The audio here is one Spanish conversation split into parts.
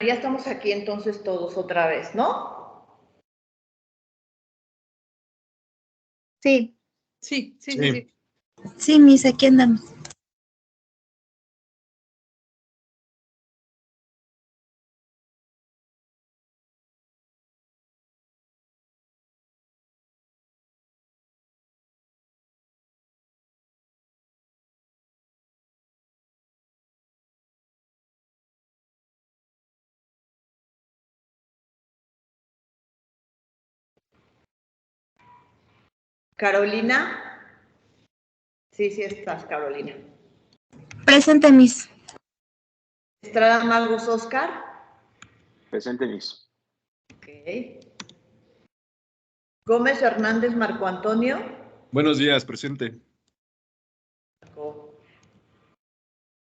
ya estamos aquí entonces todos otra vez, ¿no? Sí. Sí. Sí, Miss, aquí andamos. Carolina. Sí estás, Carolina. Presente, Miss. Estrada Magos Oscar. Presente, Miss. Ok. Gómez Hernández Marco Antonio. Buenos días, presente.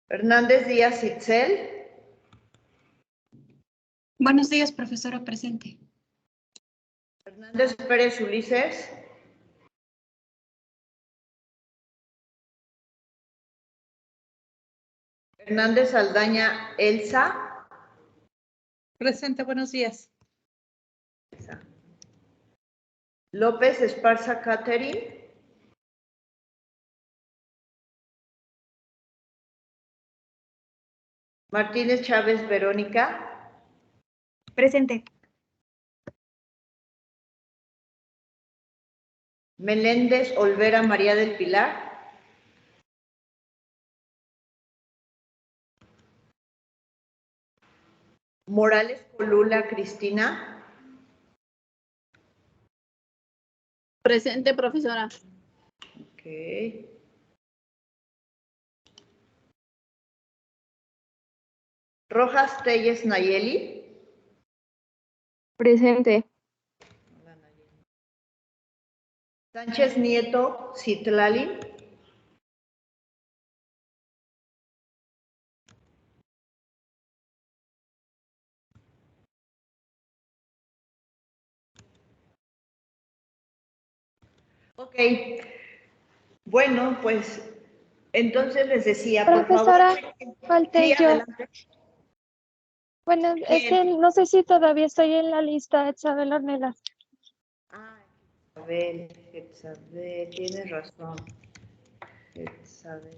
Hernández Díaz Itzel. Buenos días, profesora, presente. Hernández Pérez Ulises. Hernández Aldaña Elsa. Presente, buenos días. López Esparza Catherine. Martínez Chávez Verónica. Presente. Meléndez Olvera María del Pilar. Morales Colula Cristina. Presente, profesora. Ok. Rojas Telles Nayeli. Presente. Sánchez Nieto Citlali. Ok. Bueno, pues entonces les decía, por Profesora, favor. falté Sí, yo. adelante. Bueno, es que no sé si todavía estoy en la lista, Isabel Ornelas. Ah, Isabel, tienes razón. Isabel.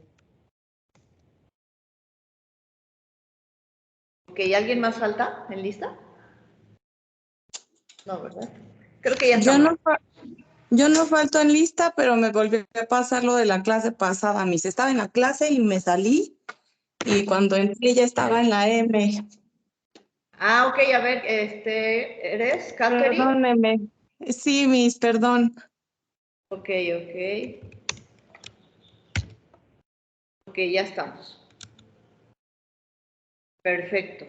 Ok, ¿alguien más falta en lista? No, ¿verdad? Creo que ya estamos. Yo no falto en lista, pero me volvió a pasar lo de la clase pasada, Miss. Estaba en la clase y me salí, y cuando entré ya estaba en la M. Ah, ok, a ver, ¿eres Catherine? Perdóneme. Sí, Miss, perdón. Ok. Ok, ya estamos. Perfecto.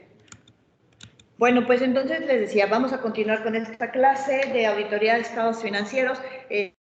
Bueno, pues entonces les decía, vamos a continuar con esta clase de auditoría de estados financieros.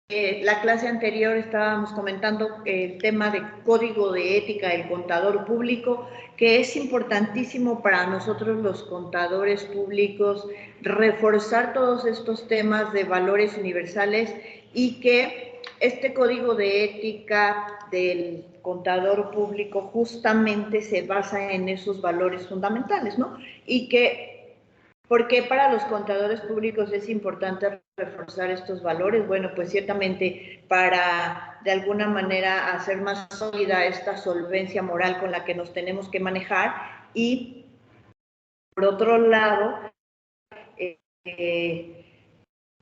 La clase anterior estábamos comentando el tema de código de ética del contador público, que es importantísimo para nosotros los contadores públicos reforzar todos estos temas de valores universales y que este código de ética del contador público justamente se basa en esos valores fundamentales, ¿no? Y que ¿por qué para los contadores públicos es importante reforzar estos valores? Bueno, pues ciertamente para de alguna manera hacer más sólida esta solvencia moral con la que nos tenemos que manejar y por otro lado,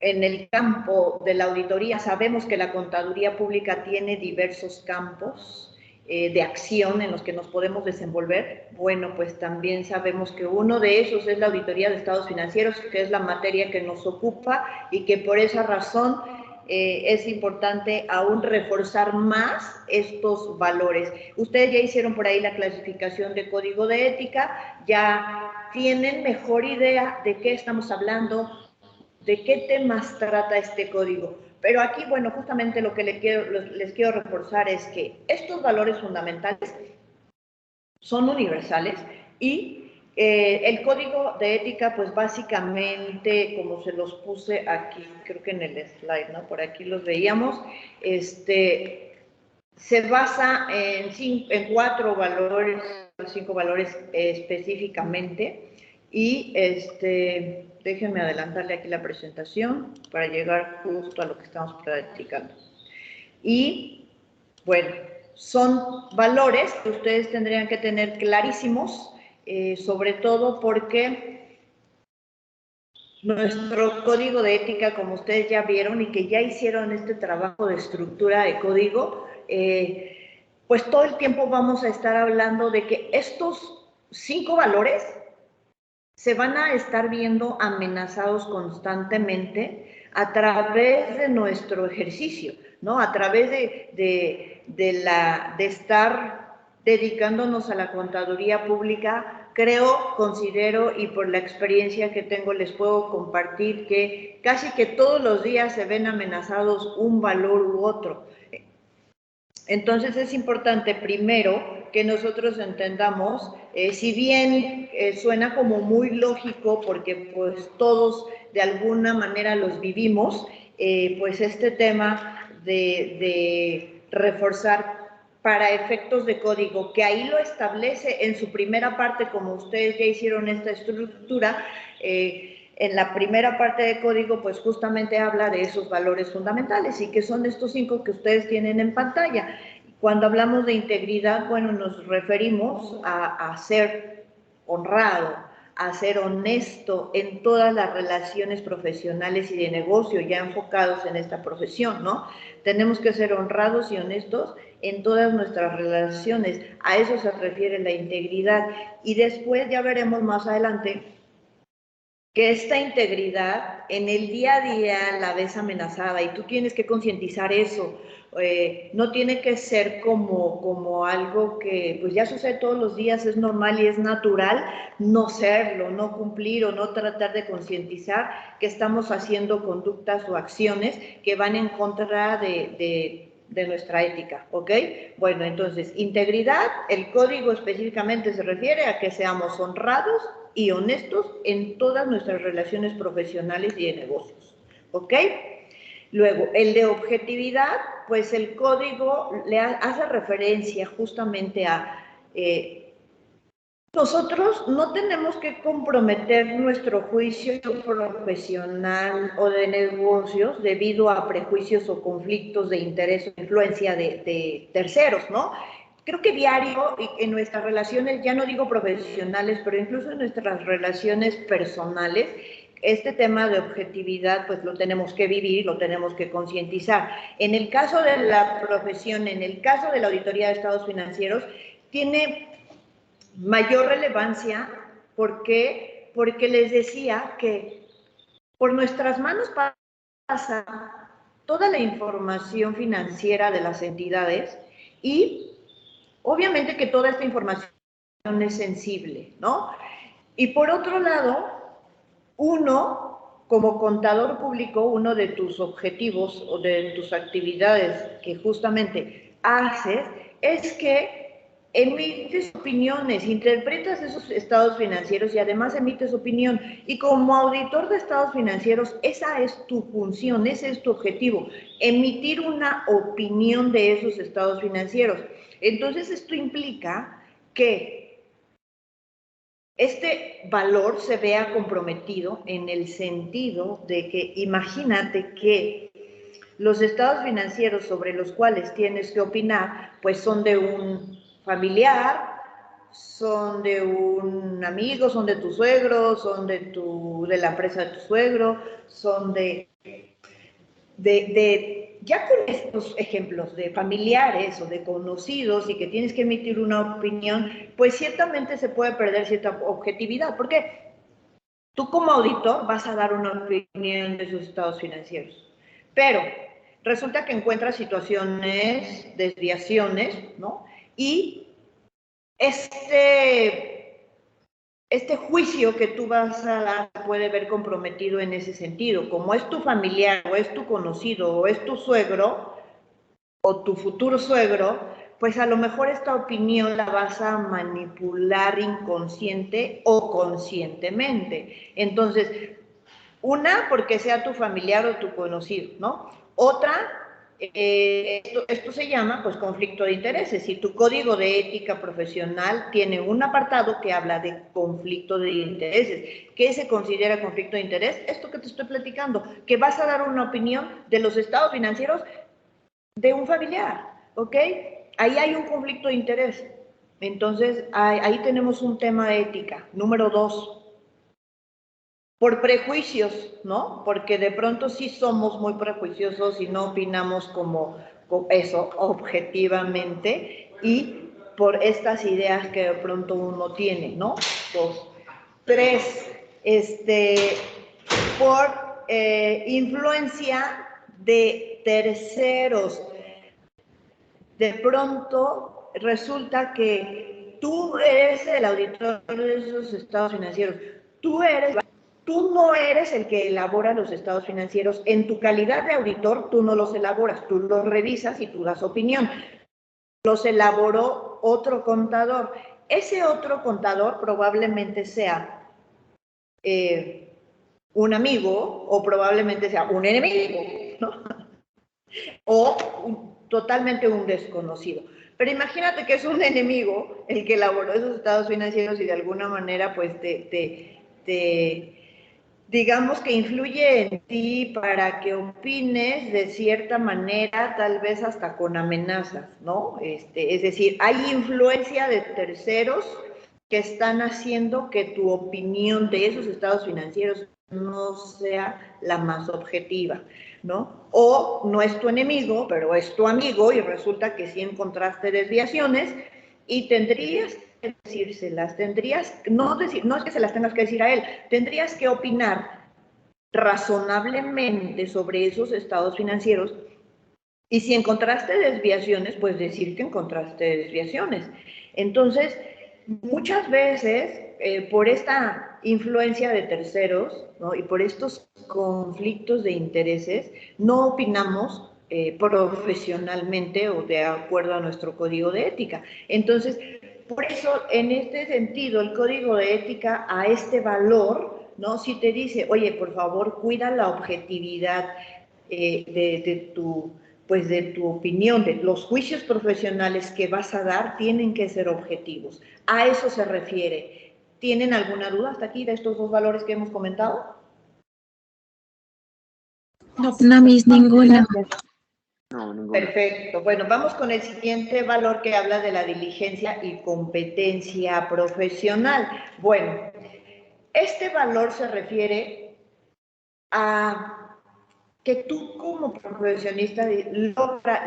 en el campo de la auditoría sabemos que la contaduría pública tiene diversos campos de acción en los que nos podemos desenvolver. Bueno, pues también sabemos que uno de esos es la auditoría de estados financieros, que es la materia que nos ocupa y que por esa razón es importante aún reforzar más estos valores. Ustedes ya hicieron por ahí la clasificación de código de ética, ya tienen mejor idea de qué estamos hablando, de qué temas trata este código. Pero aquí, bueno, justamente lo que les quiero reforzar es que estos valores fundamentales son universales y el código de ética, pues básicamente, como se los puse aquí, creo que en el slide, ¿no? Por aquí los veíamos, se basa en 4 valores, 5 valores específicamente, Y déjenme adelantarle aquí la presentación para llegar justo a lo que estamos platicando. Y, bueno, son valores que ustedes tendrían que tener clarísimos, sobre todo porque nuestro código de ética, como ustedes ya vieron y que ya hicieron este trabajo de estructura de código, pues todo el tiempo vamos a estar hablando de que estos 5 valores se van a estar viendo amenazados constantemente a través de nuestro ejercicio, ¿no? A través de estar dedicándonos a la contaduría pública. Creo, considero y por la experiencia que tengo les puedo compartir que casi que todos los días se ven amenazados un valor u otro. Entonces es importante primero que nosotros entendamos, si bien suena como muy lógico porque pues todos de alguna manera los vivimos, pues este tema de reforzar para efectos de código, que ahí lo establece en su primera parte, como ustedes ya hicieron esta estructura, en la primera parte de código, pues justamente habla de esos valores fundamentales y que son estos 5 que ustedes tienen en pantalla. Cuando hablamos de integridad, bueno, nos referimos a ser honrado, a ser honesto en todas las relaciones profesionales y de negocio ya enfocados en esta profesión, ¿no? Tenemos que ser honrados y honestos en todas nuestras relaciones. A eso se refiere la integridad. Y después ya veremos más adelante que esta integridad en el día a día la ves amenazada y tú tienes que concientizar eso. No tiene que ser como algo que pues ya sucede todos los días, es normal y es natural no serlo, no cumplir o no tratar de concientizar que estamos haciendo conductas o acciones que van en contra de nuestra ética, ¿ok? Bueno, entonces, integridad, el código específicamente se refiere a que seamos honrados y honestos en todas nuestras relaciones profesionales y de negocios, ¿ok? Luego, el de objetividad, pues el código le hace referencia justamente a nosotros no tenemos que comprometer nuestro juicio profesional o de negocios debido a prejuicios o conflictos de interés o influencia de terceros, ¿no? Creo que diario en nuestras relaciones, ya no digo profesionales, pero incluso en nuestras relaciones personales, este tema de objetividad pues lo tenemos que vivir, lo tenemos que concientizar. En el caso de la profesión, en el caso de la auditoría de estados financieros, tiene mayor relevancia porque les decía que por nuestras manos pasa toda la información financiera de las entidades y obviamente que toda esta información es sensible, ¿no? Y por otro lado, uno, como contador público, uno de tus objetivos o de tus actividades que justamente haces es que emites opiniones, interpretas esos estados financieros y además emites opinión. Y como auditor de estados financieros, esa es tu función, ese es tu objetivo, emitir una opinión de esos estados financieros. Entonces, esto implica que este valor se vea comprometido en el sentido de que imagínate que los estados financieros sobre los cuales tienes que opinar, pues son de un familiar, son de un amigo, son de tu suegro, son de la empresa de tu suegro, son ya con estos ejemplos de familiares o de conocidos y que tienes que emitir una opinión, pues ciertamente se puede perder cierta objetividad, porque tú como auditor vas a dar una opinión de sus estados financieros, pero resulta que encuentras situaciones, desviaciones, ¿no? Y este juicio que tú vas a dar puede ver comprometido en ese sentido. Como es tu familiar, o es tu conocido, o es tu suegro, o tu futuro suegro, pues a lo mejor esta opinión la vas a manipular inconsciente o conscientemente. Entonces, una, porque sea tu familiar o tu conocido, ¿no? Otra, Esto se llama, pues, conflicto de intereses. Si tu código de ética profesional tiene un apartado que habla de conflicto de intereses. ¿Qué se considera conflicto de interés? Esto que te estoy platicando, que vas a dar una opinión de los estados financieros de un familiar, ¿ok? Ahí hay un conflicto de interés. Entonces, ahí tenemos un tema de ética. Número 2. Por prejuicios, ¿no? Porque de pronto sí somos muy prejuiciosos y no opinamos como eso, objetivamente, y por estas ideas que de pronto uno tiene, ¿no? 2. 3, por influencia de terceros. De pronto resulta que tú eres el auditor de esos estados financieros, tú no eres el que elabora los estados financieros. En tu calidad de auditor, tú no los elaboras, tú los revisas y tú das opinión. Los elaboró otro contador. Ese otro contador probablemente sea un amigo o probablemente sea un enemigo, ¿no? O totalmente un desconocido. Pero imagínate que es un enemigo el que elaboró esos estados financieros y de alguna manera, pues, digamos que influye en ti para que opines de cierta manera, tal vez hasta con amenazas, ¿no? Es decir, hay influencia de terceros que están haciendo que tu opinión de esos estados financieros no sea la más objetiva, ¿no? O no es tu enemigo, pero es tu amigo y resulta que sí encontraste desviaciones y tendrías que decírselas, no es que se las tengas que decir a él, tendrías que opinar razonablemente sobre esos estados financieros y si encontraste desviaciones, pues decir que encontraste desviaciones. Entonces, muchas veces, por esta influencia de terceros, ¿no? Y por estos conflictos de intereses, no opinamos profesionalmente o de acuerdo a nuestro código de ética. Entonces, por eso, en este sentido, el código de ética a este valor, ¿no? Si te dice, oye, por favor, cuida la objetividad de tu opinión, de los juicios profesionales que vas a dar tienen que ser objetivos. A eso se refiere. ¿Tienen alguna duda hasta aquí de estos dos valores que hemos comentado? No, Miss, ninguna. No, ninguna. Perfecto. Bueno, vamos con el siguiente valor que habla de la diligencia y competencia profesional. Bueno, este valor se refiere a que tú como profesionista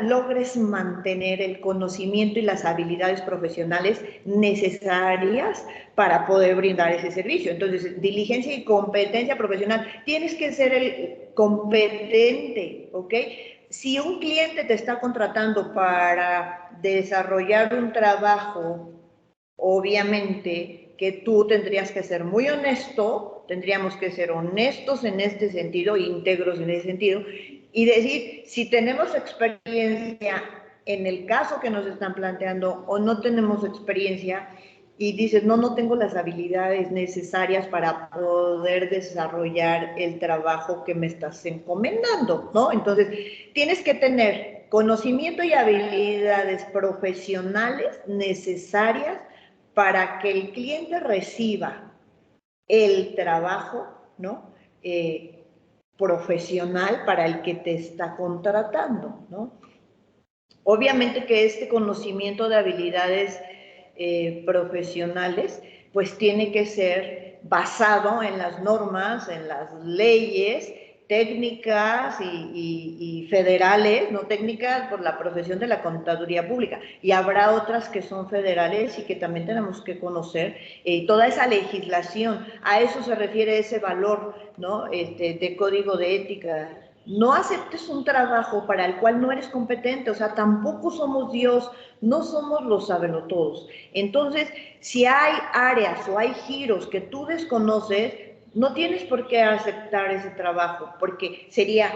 logres mantener el conocimiento y las habilidades profesionales necesarias para poder brindar ese servicio. Entonces, diligencia y competencia profesional. Tienes que ser el competente, ¿ok? Si un cliente te está contratando para desarrollar un trabajo, obviamente que tú tendrías que ser muy honesto, tendríamos que ser honestos en este sentido, íntegros en ese sentido, y decir si tenemos experiencia en el caso que nos están planteando o no tenemos experiencia y dices, no tengo las habilidades necesarias para poder desarrollar el trabajo que me estás encomendando, ¿no? Entonces, tienes que tener conocimiento y habilidades profesionales necesarias para que el cliente reciba el trabajo, ¿no? Profesional para el que te está contratando, ¿no? Obviamente que este conocimiento de habilidades profesionales, pues tiene que ser basado en las normas, en las leyes técnicas y federales, no técnicas por la profesión de la contaduría pública, y habrá otras que son federales y que también tenemos que conocer toda esa legislación. A eso se refiere ese valor, ¿no? De código de ética. No aceptes un trabajo para el cual no eres competente, o sea, tampoco somos Dios, no somos los sabelotodos. Entonces, si hay áreas o hay giros que tú desconoces, no tienes por qué aceptar ese trabajo, porque sería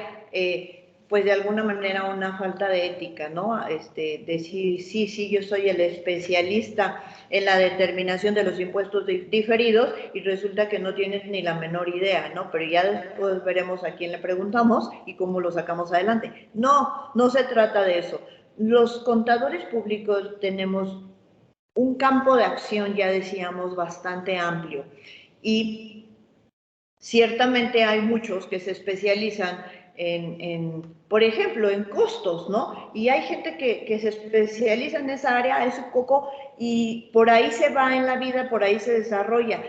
pues de alguna manera una falta de ética, ¿no? Decir, sí, yo soy el especialista en la determinación de los impuestos diferidos y resulta que no tienes ni la menor idea, ¿no? Pero ya después veremos a quién le preguntamos y cómo lo sacamos adelante. No, no se trata de eso. Los contadores públicos tenemos un campo de acción, ya decíamos, bastante amplio y ciertamente hay muchos que se especializan por ejemplo, en costos, ¿no? Y hay gente que se especializa en esa área, es un poco, y por ahí se va en la vida, por ahí se desarrolla,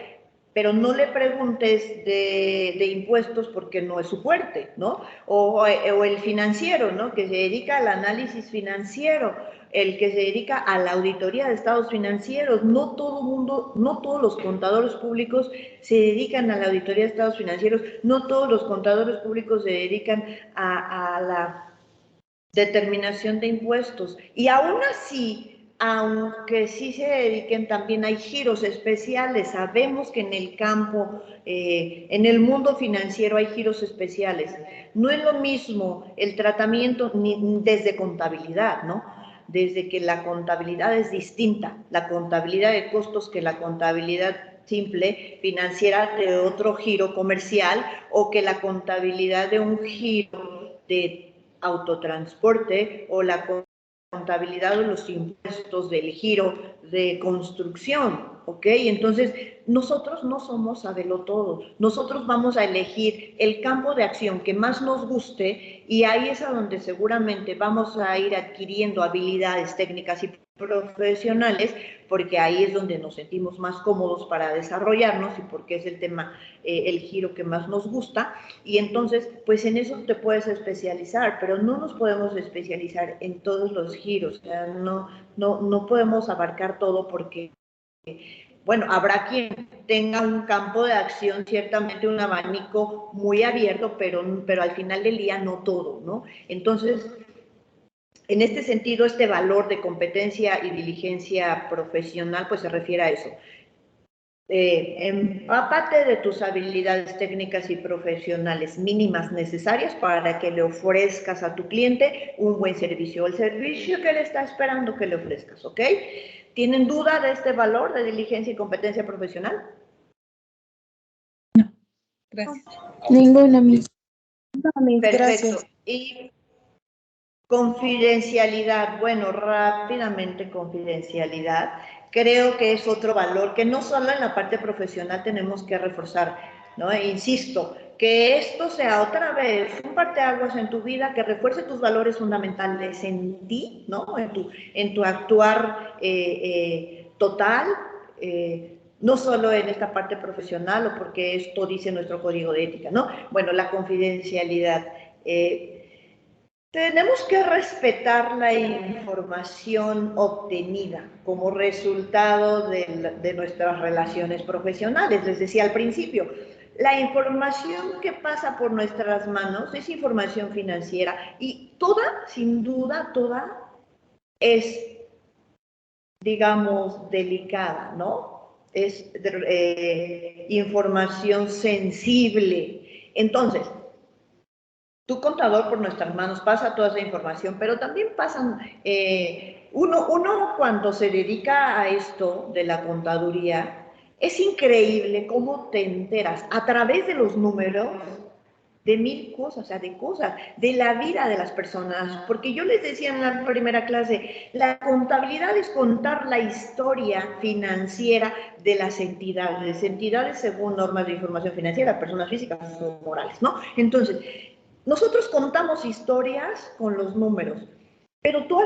pero no le preguntes de impuestos porque no es su fuerte, ¿no? O el financiero, ¿no? Que se dedica al análisis financiero, el que se dedica a la auditoría de estados financieros. No todo mundo, no todos los contadores públicos se dedican a la auditoría de estados financieros, no todos los contadores públicos se dedican a la determinación de impuestos. Y aún así, aunque sí se dediquen, también hay giros especiales. Sabemos que en el campo, en el mundo financiero hay giros especiales. No es lo mismo el tratamiento desde contabilidad, ¿no? Desde que la contabilidad es distinta, la contabilidad de costos que la contabilidad simple financiera de otro giro comercial o que la contabilidad de un giro de autotransporte o la contabilidad de los impuestos del giro de construcción, ¿ok? Entonces, nosotros no somos sabelotodo, nosotros vamos a elegir el campo de acción que más nos guste y ahí es a donde seguramente vamos a ir adquiriendo habilidades técnicas y profesionales, porque ahí es donde nos sentimos más cómodos para desarrollarnos y porque es el tema, el giro que más nos gusta, y entonces, pues en eso te puedes especializar, pero no nos podemos especializar en todos los giros, o sea, no podemos abarcar todo porque, bueno, habrá quien tenga un campo de acción, ciertamente un abanico muy abierto, pero al final del día no todo, ¿no? Entonces, en este sentido, este valor de competencia y diligencia profesional, pues se refiere a eso. Empápate de tus habilidades técnicas y profesionales mínimas necesarias para que le ofrezcas a tu cliente un buen servicio, el servicio que él está esperando que le ofrezcas, ¿ok? ¿Tienen duda de este valor de diligencia y competencia profesional? No, gracias. Ninguna, Miss. Perfecto. Gracias. Y confidencialidad, bueno, rápidamente confidencialidad, creo que es otro valor que no solo en la parte profesional tenemos que reforzar, ¿no? E insisto, que esto sea otra vez un parteaguas en tu vida, que refuerce tus valores fundamentales en ti, ¿no? En tu actuar total, no solo en esta parte profesional o porque esto dice nuestro código de ética, ¿no? Bueno, la confidencialidad. Tenemos que respetar la información obtenida como resultado de nuestras relaciones profesionales. Les decía al principio, la información que pasa por nuestras manos es información financiera y toda, sin duda, toda es, digamos, delicada, ¿no? Es información sensible. Entonces, tu contador por nuestras manos pasa toda esa información, pero también pasan, uno cuando se dedica a esto de la contaduría, es increíble cómo te enteras a través de los números de mil cosas, o sea, de cosas, de la vida de las personas, porque yo les decía en la primera clase, la contabilidad es contar la historia financiera de las entidades según normas de información financiera, personas físicas o morales, ¿no? Entonces, nosotros contamos historias con los números, pero tú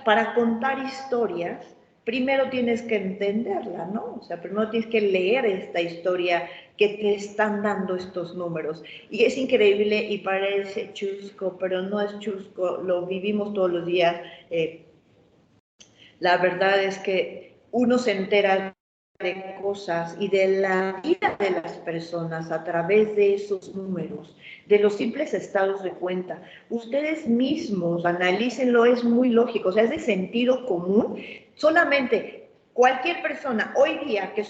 para contar historias, primero tienes que entenderla, ¿no? O sea, primero tienes que leer esta historia que te están dando estos números. Y es increíble y parece chusco, pero no es chusco, lo vivimos todos los días. La verdad es que uno se entera de cosas y de la vida de las personas a través de esos números, de los simples estados de cuenta. Ustedes mismos analícenlo, es muy lógico, o sea, es de sentido común. Solamente Cualquier persona, hoy día que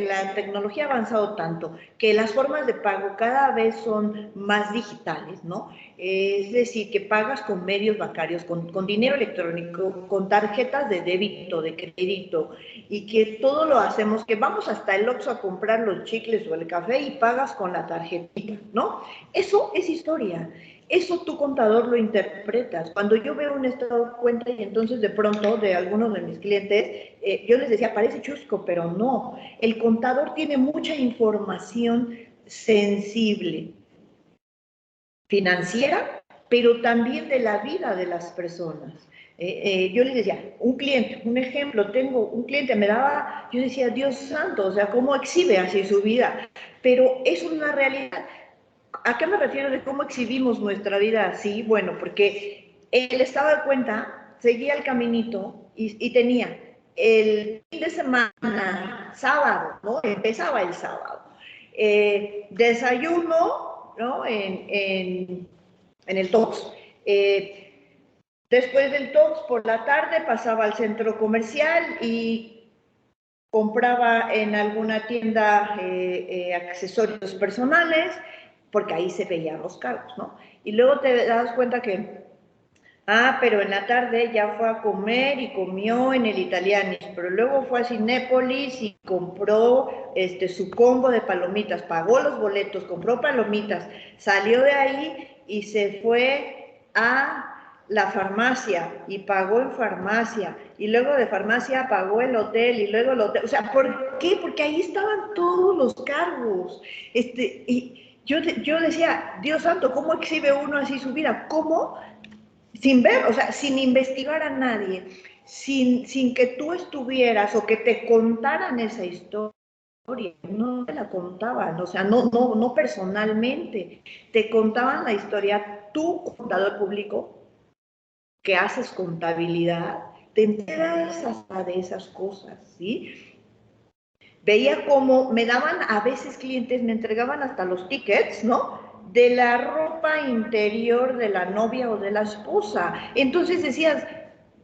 la tecnología ha avanzado tanto, que las formas de pago cada vez son más digitales, ¿no? Es decir, que pagas con medios bancarios, con dinero electrónico, con tarjetas de débito, de crédito, y que todo lo hacemos, que vamos hasta el Oxxo a comprar los chicles o el café y pagas con la tarjetita, ¿no? Eso es historia. Eso tu contador lo interpretas. Cuando yo veo un estado de cuenta y entonces de pronto de algunos de mis clientes, yo les decía, parece chusco, pero no. El contador tiene mucha información sensible, financiera, pero también de la vida de las personas. Yo les decía, un cliente, un ejemplo, tengo un cliente, yo decía, Dios santo, o sea, cómo exhibe así su vida, pero es una realidad. ¿A qué me refiero de cómo exhibimos nuestra vida así? Bueno, porque él estaba de cuenta, seguía el caminito y tenía el fin de semana, sábado, ¿no? Empezaba el sábado. Desayuno, ¿no? En el Tox. Después del Tox, por la tarde, pasaba al centro comercial y compraba en alguna tienda accesorios personales, porque ahí se veían los cargos, ¿no? Y luego te das cuenta que, pero en la tarde ya fue a comer y comió en el Italianis, pero luego fue a Cinépolis y compró su combo de palomitas, pagó los boletos, compró palomitas, salió de ahí y se fue a la farmacia y pagó en farmacia y luego de farmacia pagó el hotel y luego el hotel. O sea, ¿por qué? Porque ahí estaban todos los cargos. Y yo decía, Dios santo, ¿cómo exhibe uno así su vida? ¿Cómo? Sin ver, o sea, sin investigar a nadie, sin que tú estuvieras o que te contaran esa historia. No te la contaban, o sea, no personalmente, te contaban la historia, tu contador público, que haces contabilidad, te enteras hasta de esas cosas, ¿sí? Veía cómo me daban, a veces clientes me entregaban hasta los tickets, ¿no? De la ropa interior de la novia o de la esposa. Entonces decías,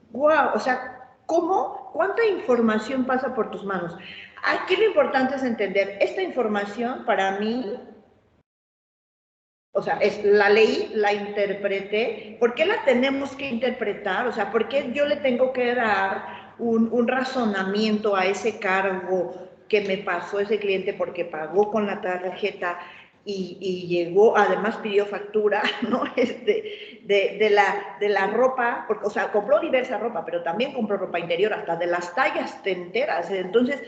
wow, o sea, ¿cómo? ¿Cuánta información pasa por tus manos? Aquí lo importante es entender, esta información para mí, o sea, la leí, la interpreté. ¿Por qué la tenemos que interpretar? O sea, ¿por qué yo le tengo que dar un razonamiento a ese cargo que me pasó ese cliente porque pagó con la tarjeta y llegó, además pidió factura, ¿no? De la ropa, porque, o sea, compró diversa ropa, pero también compró ropa interior, hasta de las tallas te enteras. Entonces,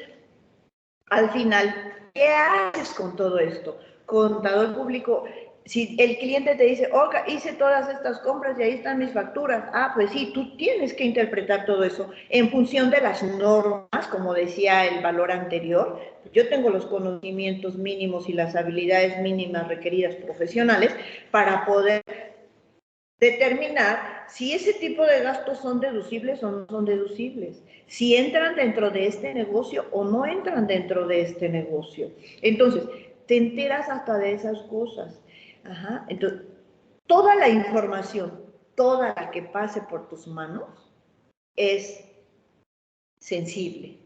al final, ¿qué haces con todo esto? Contador público, si el cliente te dice, oiga, hice todas estas compras y ahí están mis facturas, pues sí, tú tienes que interpretar todo eso en función de las normas, como decía el valor anterior. Yo tengo los conocimientos mínimos y las habilidades mínimas requeridas profesionales para poder determinar si ese tipo de gastos son deducibles o no son deducibles, si entran dentro de este negocio o no entran dentro de este negocio. Entonces, te enteras hasta de esas cosas. Ajá. Entonces, toda la información, toda la que pase por tus manos, es sensible.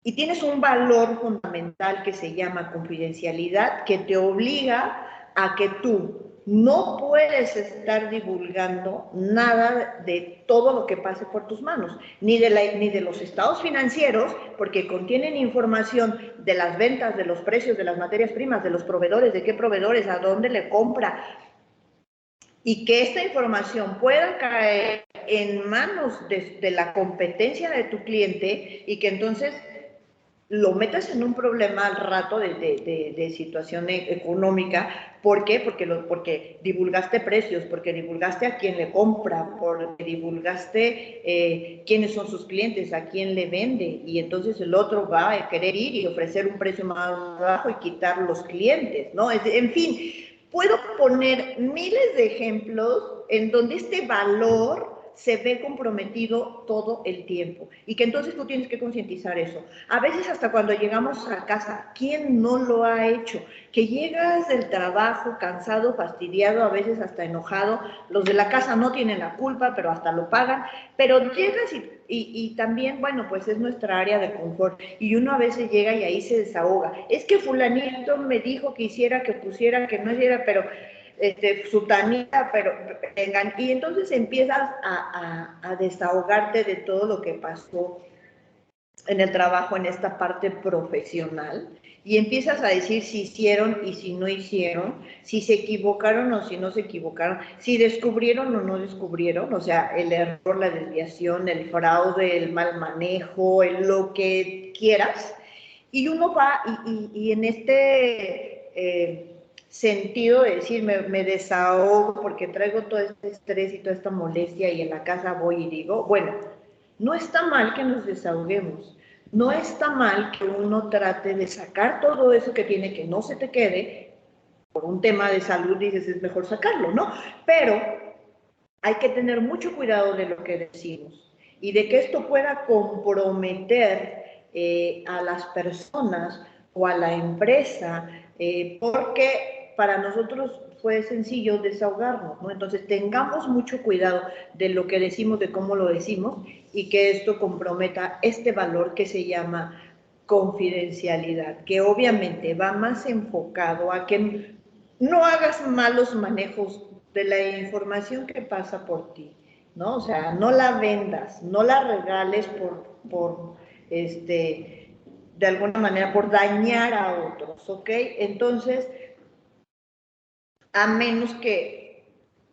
Y tienes un valor fundamental que se llama confidencialidad, que te obliga a que tú no puedes estar divulgando nada de todo lo que pase por tus manos, ni de los estados financieros, porque contienen información de las ventas, de los precios, de las materias primas, de los proveedores, de qué proveedores, a dónde le compra, y que esta información pueda caer en manos de la competencia de tu cliente y que entonces lo metas en un problema al rato de situación económica. ¿Por qué? Porque divulgaste precios, porque divulgaste a quién le compra, porque divulgaste quiénes son sus clientes, a quién le vende, y entonces el otro va a querer ir y ofrecer un precio más bajo y quitar los clientes, ¿no? En fin, puedo poner miles de ejemplos en donde este valor se ve comprometido todo el tiempo y que entonces tú tienes que concientizar eso. A veces hasta cuando llegamos a casa, ¿quién no lo ha hecho? Que llegas del trabajo cansado, fastidiado, a veces hasta enojado, los de la casa no tienen la culpa, pero hasta lo pagan, pero llegas y también, bueno, pues es nuestra área de confort y uno a veces llega y ahí se desahoga. Es que fulanito me dijo que hiciera, que pusiera, que no hiciera, pero sutanita, pero vengan, y entonces empiezas a desahogarte de todo lo que pasó en el trabajo, en esta parte profesional, y empiezas a decir si hicieron y si no hicieron, si se equivocaron o si no se equivocaron, si descubrieron o no descubrieron, o sea, el error, la desviación, el fraude, el mal manejo, lo que quieras, y uno va y en este sentido de decir, me desahogo porque traigo todo este estrés y toda esta molestia y en la casa voy y digo, bueno, no está mal que nos desahoguemos, no está mal que uno trate de sacar todo eso que tiene, que no se te quede, por un tema de salud dices es mejor sacarlo, ¿no? Pero hay que tener mucho cuidado de lo que decimos y de que esto pueda comprometer a las personas o a la empresa, porque para nosotros fue sencillo desahogarnos, ¿no? Entonces tengamos mucho cuidado de lo que decimos, de cómo lo decimos y que esto comprometa este valor que se llama confidencialidad, que obviamente va más enfocado a que no hagas malos manejos de la información que pasa por ti, ¿no? O sea, no la vendas, no la regales de alguna manera, por dañar a otros, ¿ok? Entonces, a menos que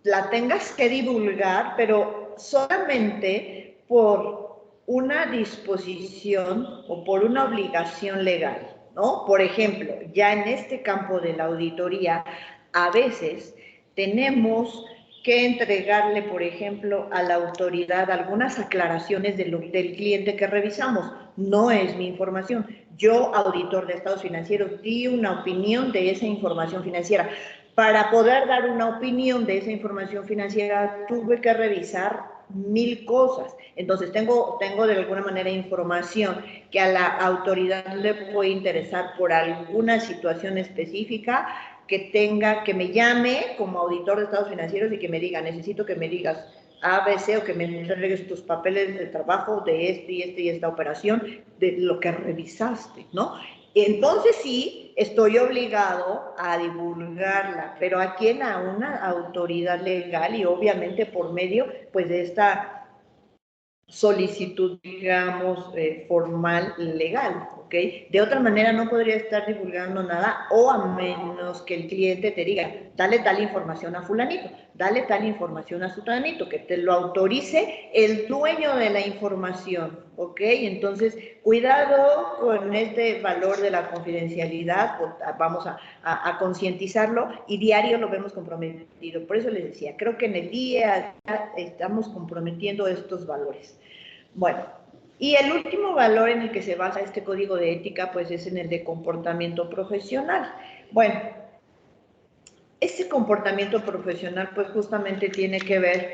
la tengas que divulgar, pero solamente por una disposición o por una obligación legal, ¿no? Por ejemplo, ya en este campo de la auditoría, a veces tenemos que entregarle, por ejemplo, a la autoridad algunas aclaraciones del cliente que revisamos. No es mi información. Yo, auditor de estados financieros, di una opinión de esa información financiera. Para poder dar una opinión de esa información financiera, tuve que revisar 1000 cosas. Entonces, tengo de alguna manera información que a la autoridad le puede interesar por alguna situación específica, que me llame como auditor de estados financieros y que me diga, necesito que me digas A, B, C, o que me entregues tus papeles de trabajo de y esta operación, de lo que revisaste, ¿no? Entonces sí, estoy obligado a divulgarla, pero ¿a quién? A una autoridad legal y obviamente por medio, pues, de esta solicitud, digamos, formal, legal, ¿ok? De otra manera no podría estar divulgando nada, o a menos que el cliente te diga, dale tal información a fulanito, dale tal información a sutanito, que te lo autorice el dueño de la información, ¿ok? Entonces, cuidado con este valor de la confidencialidad, vamos a concientizarlo y diario lo vemos comprometido. Por eso les decía, creo que en el día estamos comprometiendo estos valores. Bueno, y el último valor en el que se basa este código de ética, pues es en el de comportamiento profesional. Bueno, ese comportamiento profesional, pues justamente tiene que ver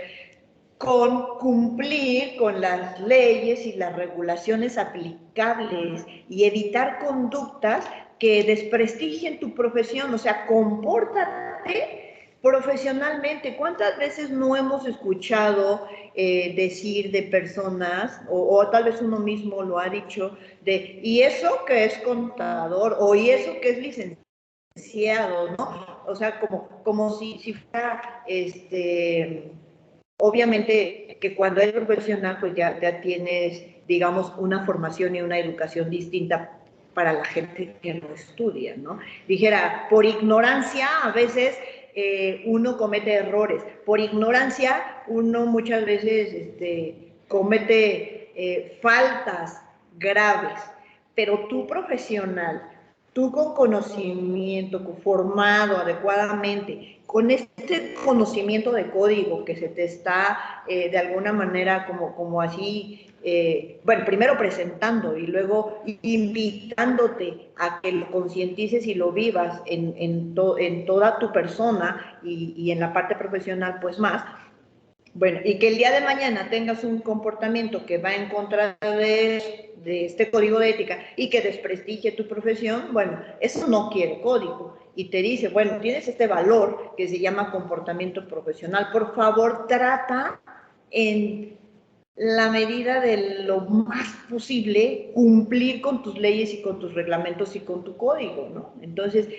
con cumplir con las leyes y las regulaciones aplicables y evitar conductas que desprestigien tu profesión, o sea, compórtate profesionalmente. ¿Cuántas veces no hemos escuchado decir de personas, o tal vez uno mismo lo ha dicho, y eso que es contador, o y eso que es licenciado, ¿no? O sea, como si fuera, obviamente que cuando eres profesional, pues ya tienes, digamos, una formación y una educación distinta para la gente que no estudia, ¿no? Dijera, por ignorancia a veces uno comete errores, por ignorancia uno muchas veces comete faltas graves, pero tú profesional, tú con conocimiento, formado adecuadamente, con este conocimiento de código que se te está de alguna manera como así, bueno, primero presentando y luego invitándote a que lo concientices y lo vivas en toda tu persona y en la parte profesional, pues más, Bueno, y que el día de mañana tengas un comportamiento que va en contra de este código de ética y que desprestigie tu profesión, bueno, eso no quiere código. Y te dice, bueno, tienes este valor que se llama comportamiento profesional. Por favor, trata en la medida de lo más posible cumplir con tus leyes y con tus reglamentos y con tu código, ¿no? Entonces,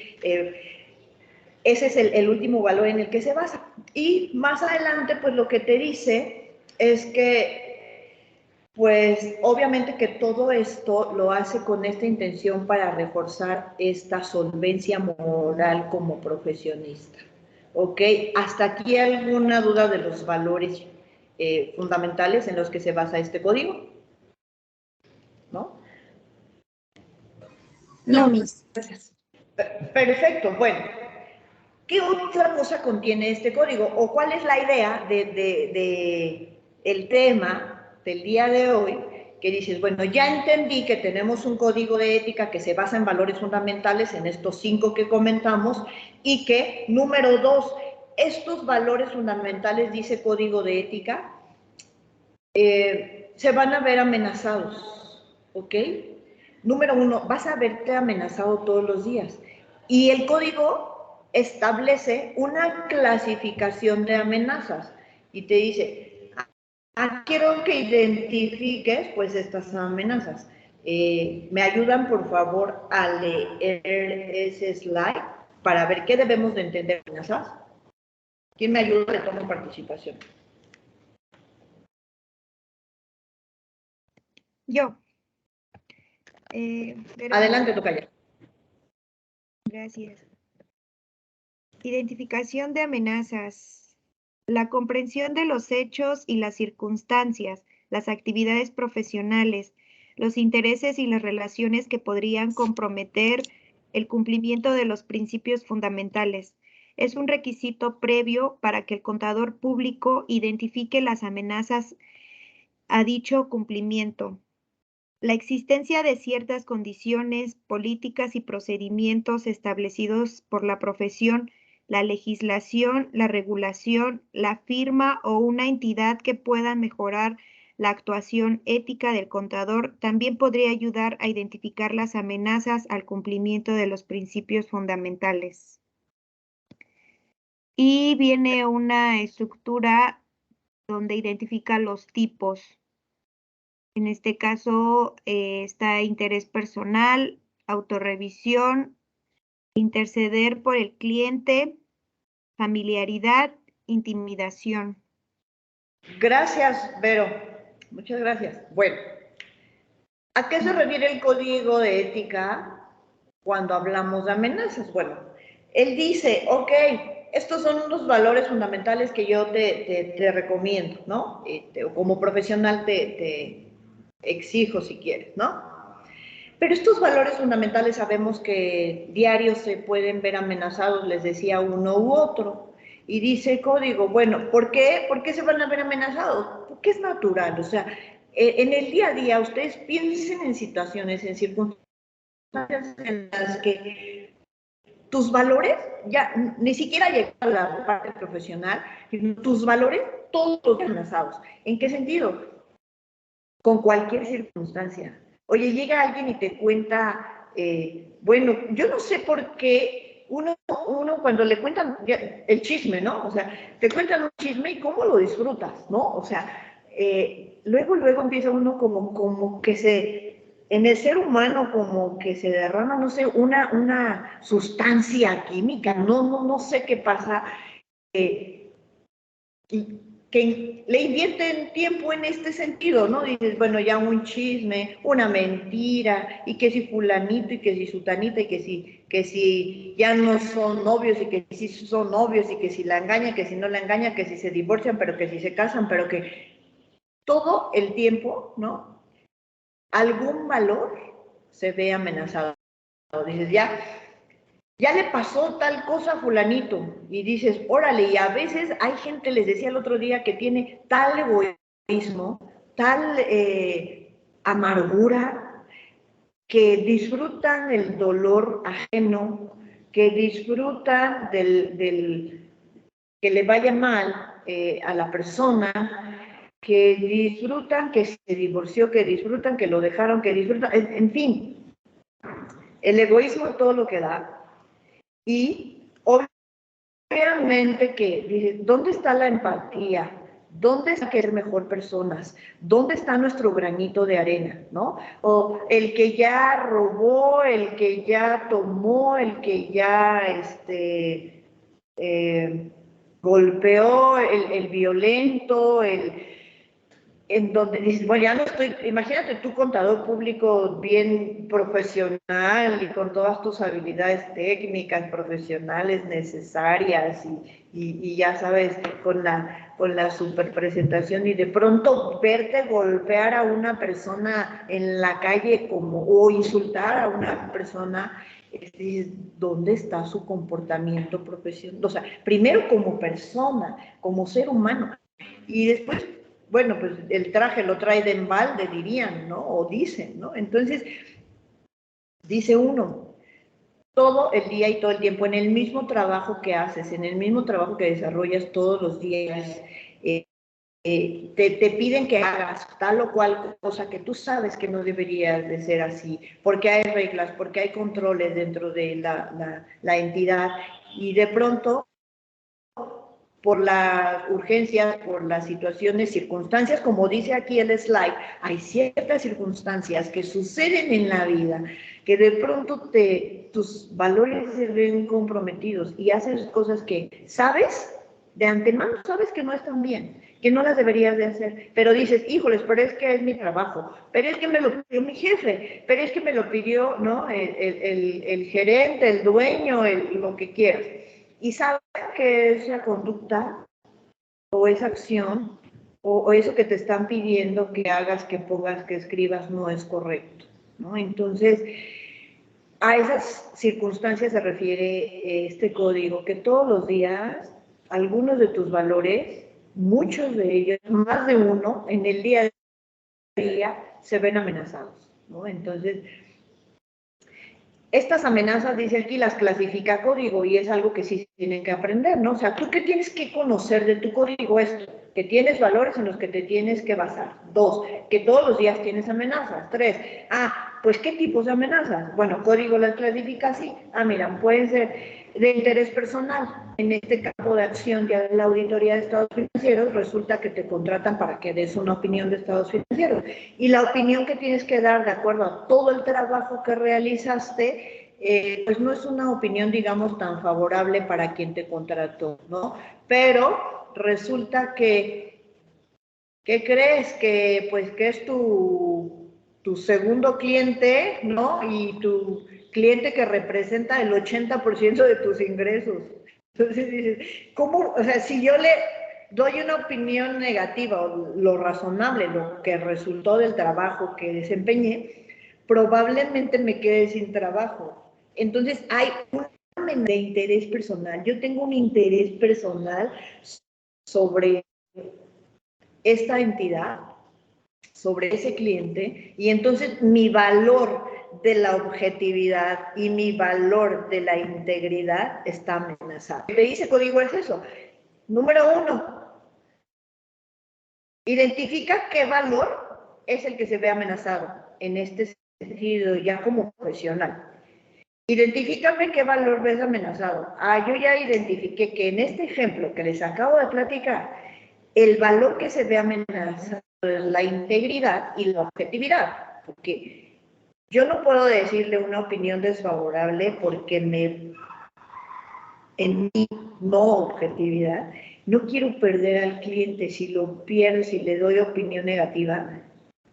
ese es el último valor en el que se basa. Y más adelante, pues lo que te dice es que, pues obviamente que todo esto lo hace con esta intención para reforzar esta solvencia moral como profesionista. ¿Ok? ¿Hasta aquí alguna duda de los valores fundamentales en los que se basa este código? ¿No? No, Miss. Gracias. Perfecto, bueno. ¿Qué otra cosa contiene este código? ¿O cuál es la idea el tema del día de hoy? Que dices, bueno, ya entendí que tenemos un código de ética que se basa en valores fundamentales, en estos 5 que comentamos, y que, número 2, estos valores fundamentales, dice código de ética, se van a ver amenazados, ¿ok? Número 1, vas a verte amenazado todos los días. Y el código establece una clasificación de amenazas y te dice, quiero que identifiques pues estas amenazas. ¿Me ayudan por favor a leer ese slide para ver qué debemos de entender amenazas? ¿Quién me ayuda? Le tomo participación. Yo. Adelante, tocaya. Gracias. Identificación de amenazas. La comprensión de los hechos y las circunstancias, las actividades profesionales, los intereses y las relaciones que podrían comprometer el cumplimiento de los principios fundamentales. Es un requisito previo para que el contador público identifique las amenazas a dicho cumplimiento. La existencia de ciertas condiciones, políticas y procedimientos establecidos por la profesión, la legislación, la regulación, la firma o una entidad que pueda mejorar la actuación ética del contador también podría ayudar a identificar las amenazas al cumplimiento de los principios fundamentales. Y viene una estructura donde identifica los tipos. En este caso está interés personal, autorrevisión, interceder por el cliente, familiaridad, intimidación. Gracias, Vero. Muchas gracias. Bueno, ¿a qué se refiere el código de ética cuando hablamos de amenazas? Bueno, él dice, ok, estos son unos valores fundamentales que yo te recomiendo, ¿no? Como profesional te exijo si quieres, ¿no? Pero estos valores fundamentales sabemos que diarios se pueden ver amenazados, les decía, uno u otro. Y dice el código, bueno, ¿por qué? ¿Por qué se van a ver amenazados? Porque es natural, o sea, en el día a día ustedes piensen en situaciones, en circunstancias en las que tus valores, ya ni siquiera llegan a la parte profesional, tus valores todos amenazados. ¿En qué sentido? Con cualquier circunstancia. Oye, llega alguien y te cuenta, bueno, yo no sé por qué uno cuando le cuentan el chisme, ¿no? O sea, te cuentan un chisme y cómo lo disfrutas, ¿no? O sea, luego empieza uno como que en el ser humano como que se derrama, no sé, una sustancia química, no sé qué pasa, que le invierten tiempo en este sentido, ¿no? Dices, bueno, ya un chisme, una mentira, y que si fulanito, y que si sutanita, y que si ya no son novios, y que si son novios, y que si la engaña, que si no la engaña, que si se divorcian, pero que si se casan, pero que todo el tiempo, ¿no? Algún valor se ve amenazado. Dices, ya le pasó tal cosa a fulanito, y dices, órale, y a veces hay gente, les decía el otro día, que tiene tal egoísmo, tal amargura, que disfrutan el dolor ajeno, que disfrutan del que le vaya mal, a la persona, que disfrutan, que se divorció, que disfrutan, que lo dejaron, que disfrutan, en fin, el egoísmo todo lo que da. Y obviamente que dice, ¿dónde está la empatía? ¿Dónde está querer mejor personas? ¿Dónde está nuestro granito de arena? ¿No? O el que ya robó, el que ya tomó, el que ya golpeó, el violento, en donde dices, bueno, ya no estoy, imagínate tú contador público bien profesional y con todas tus habilidades técnicas, profesionales necesarias y ya sabes, con la superpresentación y de pronto verte golpear a una persona en la calle o insultar a una persona, dices, ¿dónde está su comportamiento profesional? O sea, primero como persona, como ser humano, y después, bueno, pues el traje lo trae de embalde, dirían, ¿no? O dicen, ¿no? Entonces, dice uno, todo el día y todo el tiempo, en el mismo trabajo que haces, en el mismo trabajo que desarrollas todos los días, te piden que hagas tal o cual cosa que tú sabes que no deberías de ser así, porque hay reglas, porque hay controles dentro de la entidad, y de pronto, por la urgencia, por las situaciones, circunstancias, como dice aquí el slide, hay ciertas circunstancias que suceden en la vida, que de pronto tus valores se ven comprometidos y haces cosas que sabes, de antemano sabes que no están bien, que no las deberías de hacer, pero dices, híjoles, pero es que es mi trabajo, pero es que me lo pidió mi jefe, pero es que me lo pidió, ¿no? el gerente, el dueño, lo que quieras. Y sabes que esa conducta o esa acción o eso que te están pidiendo que hagas, que pongas, que escribas no es correcto, ¿no? Entonces, a esas circunstancias se refiere este código, que todos los días algunos de tus valores, muchos de ellos, más de uno, en el día a día se ven amenazados, ¿no? Entonces, estas amenazas, dice aquí, las clasifica código y es algo que sí tienen que aprender, ¿no? O sea, ¿tú qué tienes que conocer de tu código? Esto, que tienes valores en los que te tienes que basar. 2, que todos los días tienes amenazas. 3, pues ¿qué tipos de amenazas? Bueno, código las clasifica así. Mira, pueden ser de interés personal. En este campo de acción de la auditoría de estados financieros, resulta que te contratan para que des una opinión de estados financieros. Y la opinión que tienes que dar de acuerdo a todo el trabajo que realizaste, pues no es una opinión, digamos, tan favorable para quien te contrató, ¿no? Pero resulta que, ¿qué crees? Que, pues, que es tu segundo cliente, ¿no? Y tu cliente que representa el 80% de tus ingresos. Entonces dices, ¿cómo? O sea, si yo le doy una opinión negativa o lo razonable, lo que resultó del trabajo que desempeñé, probablemente me quede sin trabajo. Entonces hay un de interés personal. Yo tengo un interés personal sobre esta entidad, sobre ese cliente, y entonces mi valor de la objetividad y mi valor de la integridad está amenazado. Lo que dice código es eso. Número 1, identifica qué valor es el que se ve amenazado en este sentido ya como profesional. Identifícame qué valor ves amenazado. Yo ya identifiqué que en este ejemplo que les acabo de platicar, el valor que se ve amenazado es la integridad y la objetividad, porque yo no puedo decirle una opinión desfavorable porque en mi no objetividad, no quiero perder al cliente. Si lo pierdo, si le doy opinión negativa,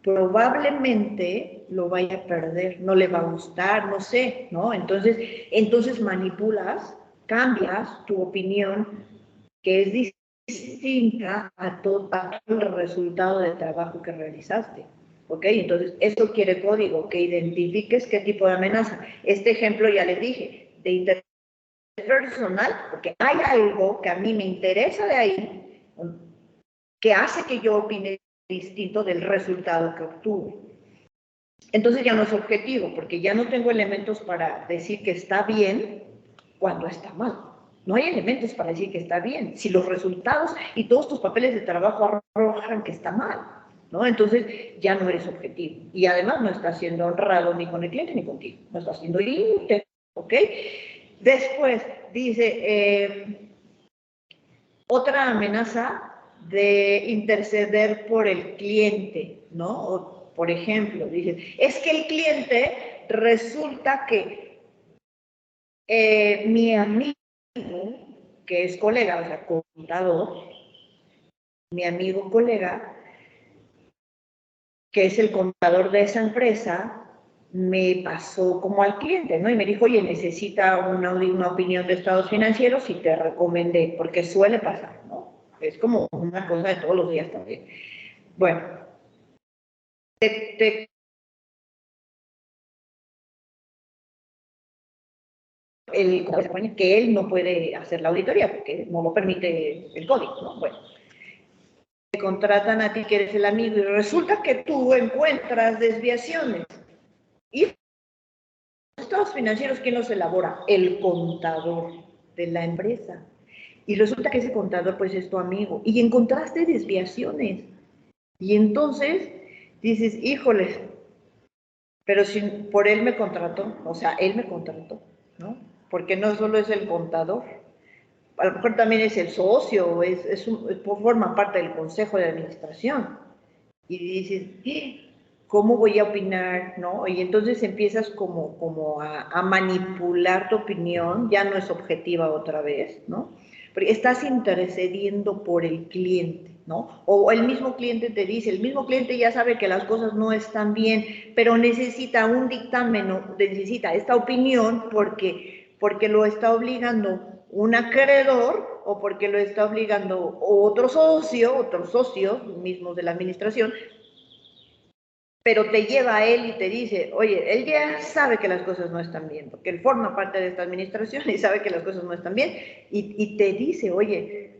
probablemente lo vaya a perder, no le va a gustar, no sé, ¿no? Entonces manipulas, cambias tu opinión, que es distinta a todo el resultado del trabajo que realizaste. ¿Ok? Entonces, eso quiere código, que identifiques qué tipo de amenaza. Este ejemplo ya les dije, de interés personal, porque hay algo que a mí me interesa de ahí, que hace que yo opine distinto del resultado que obtuve. Entonces ya no es objetivo, porque ya no tengo elementos para decir que está bien cuando está mal. No hay elementos para decir que está bien, si los resultados y todos tus papeles de trabajo arrojan que está mal, ¿no? Entonces ya no eres objetivo. Y además no estás siendo honrado ni con el cliente ni contigo, no estás siendo íntegro, ¿ok? Después dice, otra amenaza de interceder por el cliente, ¿no? O, por ejemplo, dice, es que el cliente resulta que mi amigo, que es colega, o sea, contador, mi amigo colega, que es el contador de esa empresa, me pasó como al cliente, ¿no? Y me dijo, oye, necesita una opinión de estados financieros y te recomendé, porque suele pasar, ¿no? Es como una cosa de todos los días también. Bueno, que él no puede hacer la auditoría porque no lo permite el código, ¿no? Bueno, te contratan a ti que eres el amigo y resulta que tú encuentras desviaciones. Y los estados financieros, ¿quién los elabora? El contador de la empresa. Y resulta que ese contador pues es tu amigo y encontraste desviaciones. Y entonces dices, híjole, pero si por él me contrató, o sea, él me contrató, ¿no? Porque no solo es el contador, a lo mejor también es el socio, forma parte del consejo de administración. Y dices, ¿cómo voy a opinar? ¿No? Y entonces empiezas como a manipular tu opinión, ya no es objetiva otra vez, ¿no? Porque estás intercediendo por el cliente, ¿no? O el mismo cliente te dice, el mismo cliente ya sabe que las cosas no están bien, pero necesita un dictamen, necesita esta opinión porque lo está obligando un acreedor o porque lo está obligando otros socios mismos de la administración, pero te lleva a él y te dice, oye, él ya sabe que las cosas no están bien, porque él forma parte de esta administración y sabe que las cosas no están bien, y te dice, oye,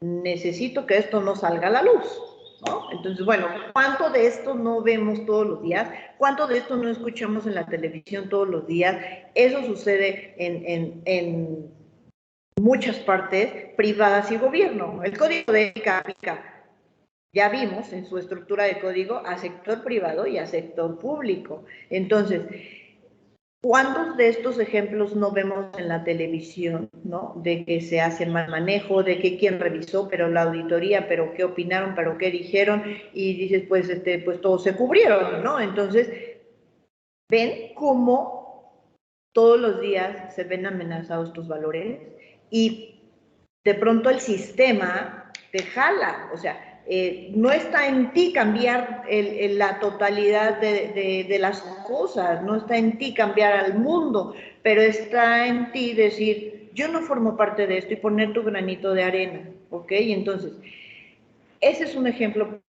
necesito que esto no salga a la luz, ¿no? Entonces, bueno, ¿cuánto de esto no vemos todos los días? ¿Cuánto de esto no escuchamos en la televisión todos los días? Eso sucede en muchas partes privadas y gobierno. El código de ética aplica, ya vimos en su estructura de código, a sector privado y a sector público. Entonces, ¿cuántos de estos ejemplos no vemos en la televisión, ¿no? De que se hace mal manejo, de que quién revisó, pero la auditoría, pero qué opinaron, pero qué dijeron, y dices, pues todos se cubrieron, ¿no? Entonces, ven cómo todos los días se ven amenazados tus valores y de pronto el sistema te jala, o sea, no está en ti cambiar la totalidad de las cosas, no está en ti cambiar al mundo, pero está en ti decir, yo no formo parte de esto y poner tu granito de arena, ¿ok? Y entonces, ese es un ejemplo.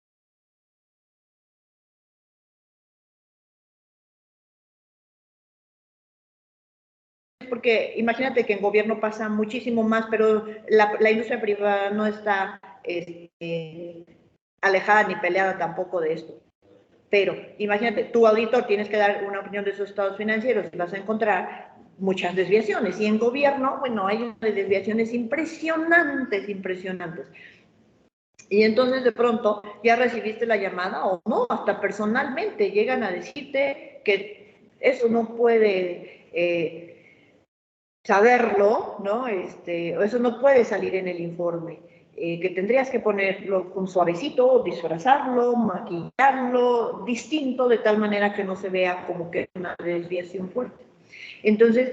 Porque imagínate que en gobierno pasa muchísimo más, pero la industria privada no está alejada ni peleada tampoco de esto. Pero imagínate, tu auditor tienes que dar una opinión de sus estados financieros y vas a encontrar muchas desviaciones. Y en gobierno, bueno, hay desviaciones impresionantes. Y entonces de pronto ya recibiste la llamada o no, hasta personalmente llegan a decirte que eso no puede saberlo, ¿no? Eso no puede salir en el informe, que tendrías que ponerlo con suavecito, disfrazarlo, maquillarlo, distinto, de tal manera que no se vea como que es una desviación fuerte. Entonces,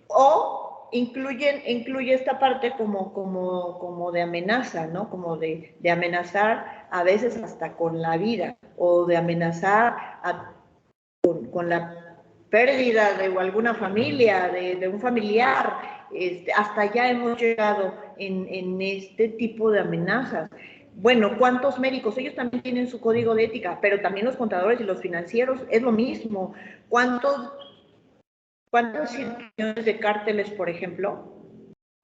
o incluye esta parte como de amenaza, ¿no? Como de amenazar a veces hasta con la vida, o de amenazar con la pérdida de alguna familia, de un familiar, hasta allá hemos llegado en este tipo de amenazas. Bueno, ¿cuántos médicos? Ellos también tienen su código de ética, pero también los contadores y los financieros es lo mismo. ¿Cuántas situaciones de cárteles, por ejemplo,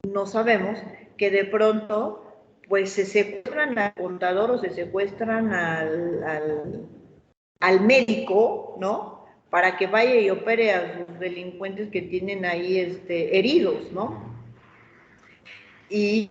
no sabemos que de pronto pues se secuestran al contador o se secuestran al médico, ¿no? Para que vaya y opere a sus delincuentes que tienen ahí heridos, ¿no? y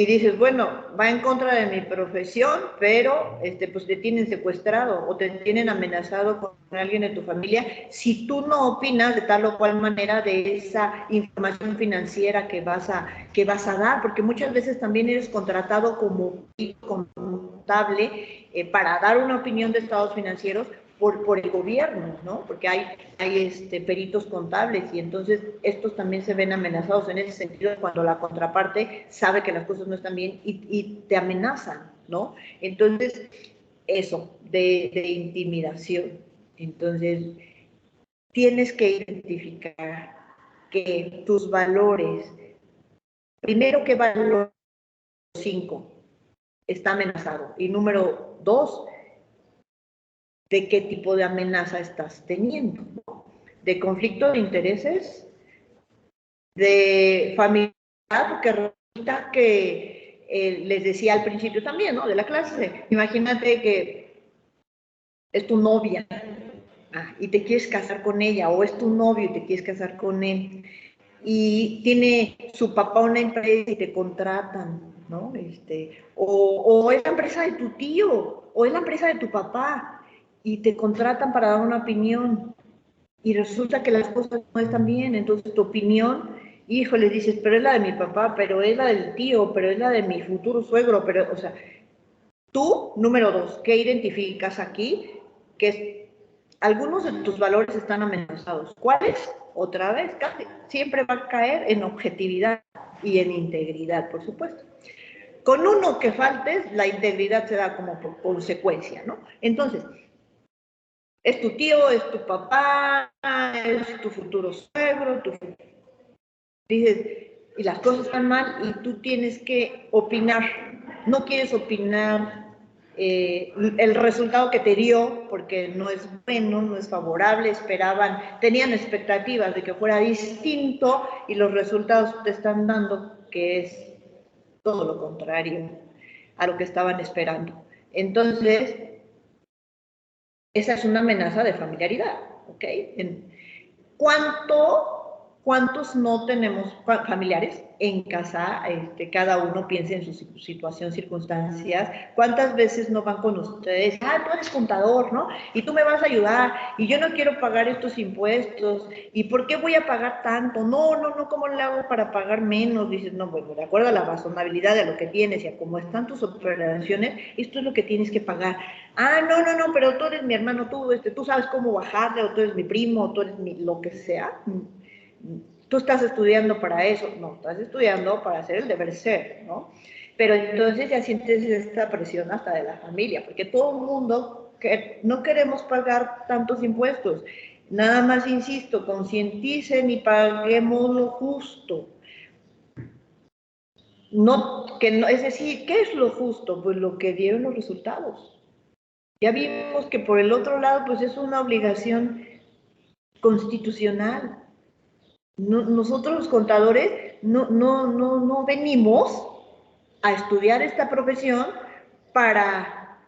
dices, bueno, va en contra de mi profesión, pero pues te tienen secuestrado o te tienen amenazado con alguien de tu familia si tú no opinas de tal o cual manera de esa información financiera que vas a dar, porque muchas veces también eres contratado como contable para dar una opinión de estados financieros por el gobierno, ¿no? Porque hay peritos contables y entonces estos también se ven amenazados en ese sentido cuando la contraparte sabe que las cosas no están bien y te amenazan, ¿no? Entonces, eso, de intimidación. Entonces, tienes que identificar que tus valores, primero, ¿qué valor 5 está amenazado? Y número 2, de qué tipo de amenaza estás teniendo, ¿no? De conflicto de intereses, de familiaridad, porque resulta que les decía al principio también, ¿no? De la clase, imagínate que es tu novia y te quieres casar con ella, o es tu novio y te quieres casar con él, y tiene su papá una empresa y te contratan, ¿no? O es la empresa de tu tío, o es la empresa de tu papá, y te contratan para dar una opinión, y resulta que las cosas no están bien, entonces tu opinión, híjole, dices, pero es la de mi papá, pero es la del tío, pero es la de mi futuro suegro, pero, o sea, tú, número 2, ¿qué identificas aquí? Que algunos de tus valores están amenazados. ¿Cuáles? Otra vez, casi siempre va a caer en objetividad y en integridad, por supuesto. Con uno que faltes, la integridad se da como por consecuencia, ¿no? Entonces, es tu tío, es tu papá, es tu futuro suegro, dices, y las cosas están mal y tú tienes que opinar. No quieres opinar el resultado que te dio, porque no es bueno, no es favorable, tenían expectativas de que fuera distinto y los resultados te están dando que es todo lo contrario a lo que estaban esperando. Entonces, esa es una amenaza de familiaridad, ¿ok? ¿Cuántos no tenemos familiares en casa? Cada uno piensa en su situación, circunstancias. ¿Cuántas veces no van con ustedes? Tú eres contador, ¿no? Y tú me vas a ayudar, y yo no quiero pagar estos impuestos, ¿y por qué voy a pagar tanto? No, ¿cómo le hago para pagar menos? Dices, no, bueno, de acuerdo a la razonabilidad de lo que tienes y a cómo están tus operaciones, esto es lo que tienes que pagar. No, pero tú eres mi hermano, tú sabes cómo bajarle, o tú eres mi primo, o tú eres lo que sea. Tú estás estudiando para eso, no, estás estudiando para hacer el deber ser, ¿no? Pero entonces ya sientes esta presión hasta de la familia, porque todo el mundo no queremos pagar tantos impuestos. Nada más, insisto, concienticen y paguemos lo justo. Es decir, ¿qué es lo justo? Pues lo que dieron los resultados. Ya vimos que por el otro lado, pues es una obligación constitucional. Nosotros los contadores no venimos a estudiar esta profesión para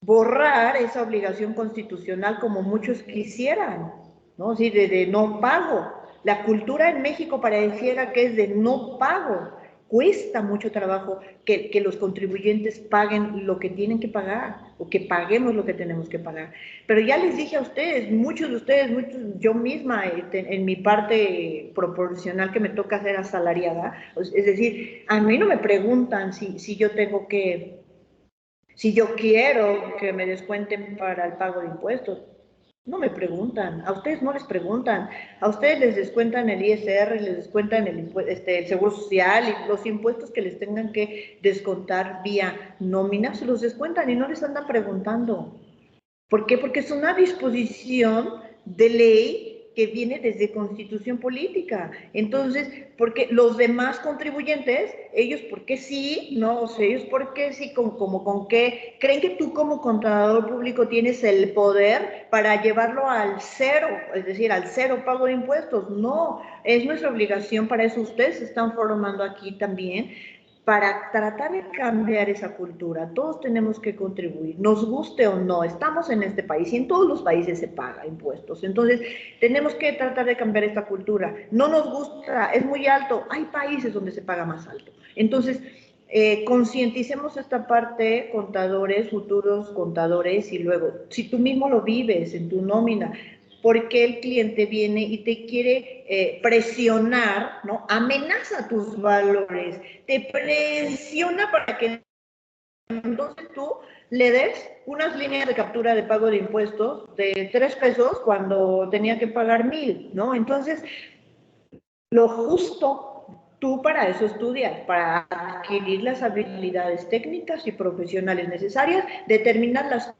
borrar esa obligación constitucional como muchos quisieran, ¿no? Sí, de no pago. La cultura en México pareciera que es de no pago. Cuesta mucho trabajo que los contribuyentes paguen lo que tienen que pagar, o que paguemos lo que tenemos que pagar. Pero ya les dije a ustedes, muchos de ustedes, yo misma, en mi parte proporcional que me toca ser asalariada, es decir, a mí no me preguntan si yo quiero que me descuenten para el pago de impuestos. No me preguntan, a ustedes no les preguntan, a ustedes les descuentan el ISR, les descuentan el Seguro Social y los impuestos que les tengan que descontar vía nómina, se los descuentan y no les andan preguntando. ¿Por qué? Porque es una disposición de ley que viene desde Constitución Política. Entonces, porque los demás contribuyentes, ellos porque sí, no, o sea, ellos porque sí, con qué, creen que tú como contador público tienes el poder para llevarlo al cero, es decir, al cero pago de impuestos. No, es nuestra obligación, para eso ustedes se están formando aquí también, para tratar de cambiar esa cultura, todos tenemos que contribuir, nos guste o no, estamos en este país y en todos los países se paga impuestos, entonces tenemos que tratar de cambiar esta cultura. No nos gusta, es muy alto, hay países donde se paga más alto. Entonces, concienticemos esta parte, contadores, futuros contadores, y luego, si tú mismo lo vives en tu nómina, porque el cliente viene y te quiere presionar, ¿no? Amenaza tus valores, te presiona para que entonces tú le des unas líneas de captura de pago de impuestos de 3 pesos cuando tenía que pagar 1,000, ¿no? Entonces, lo justo, tú para eso estudias, para adquirir las habilidades técnicas y profesionales necesarias, determinarlas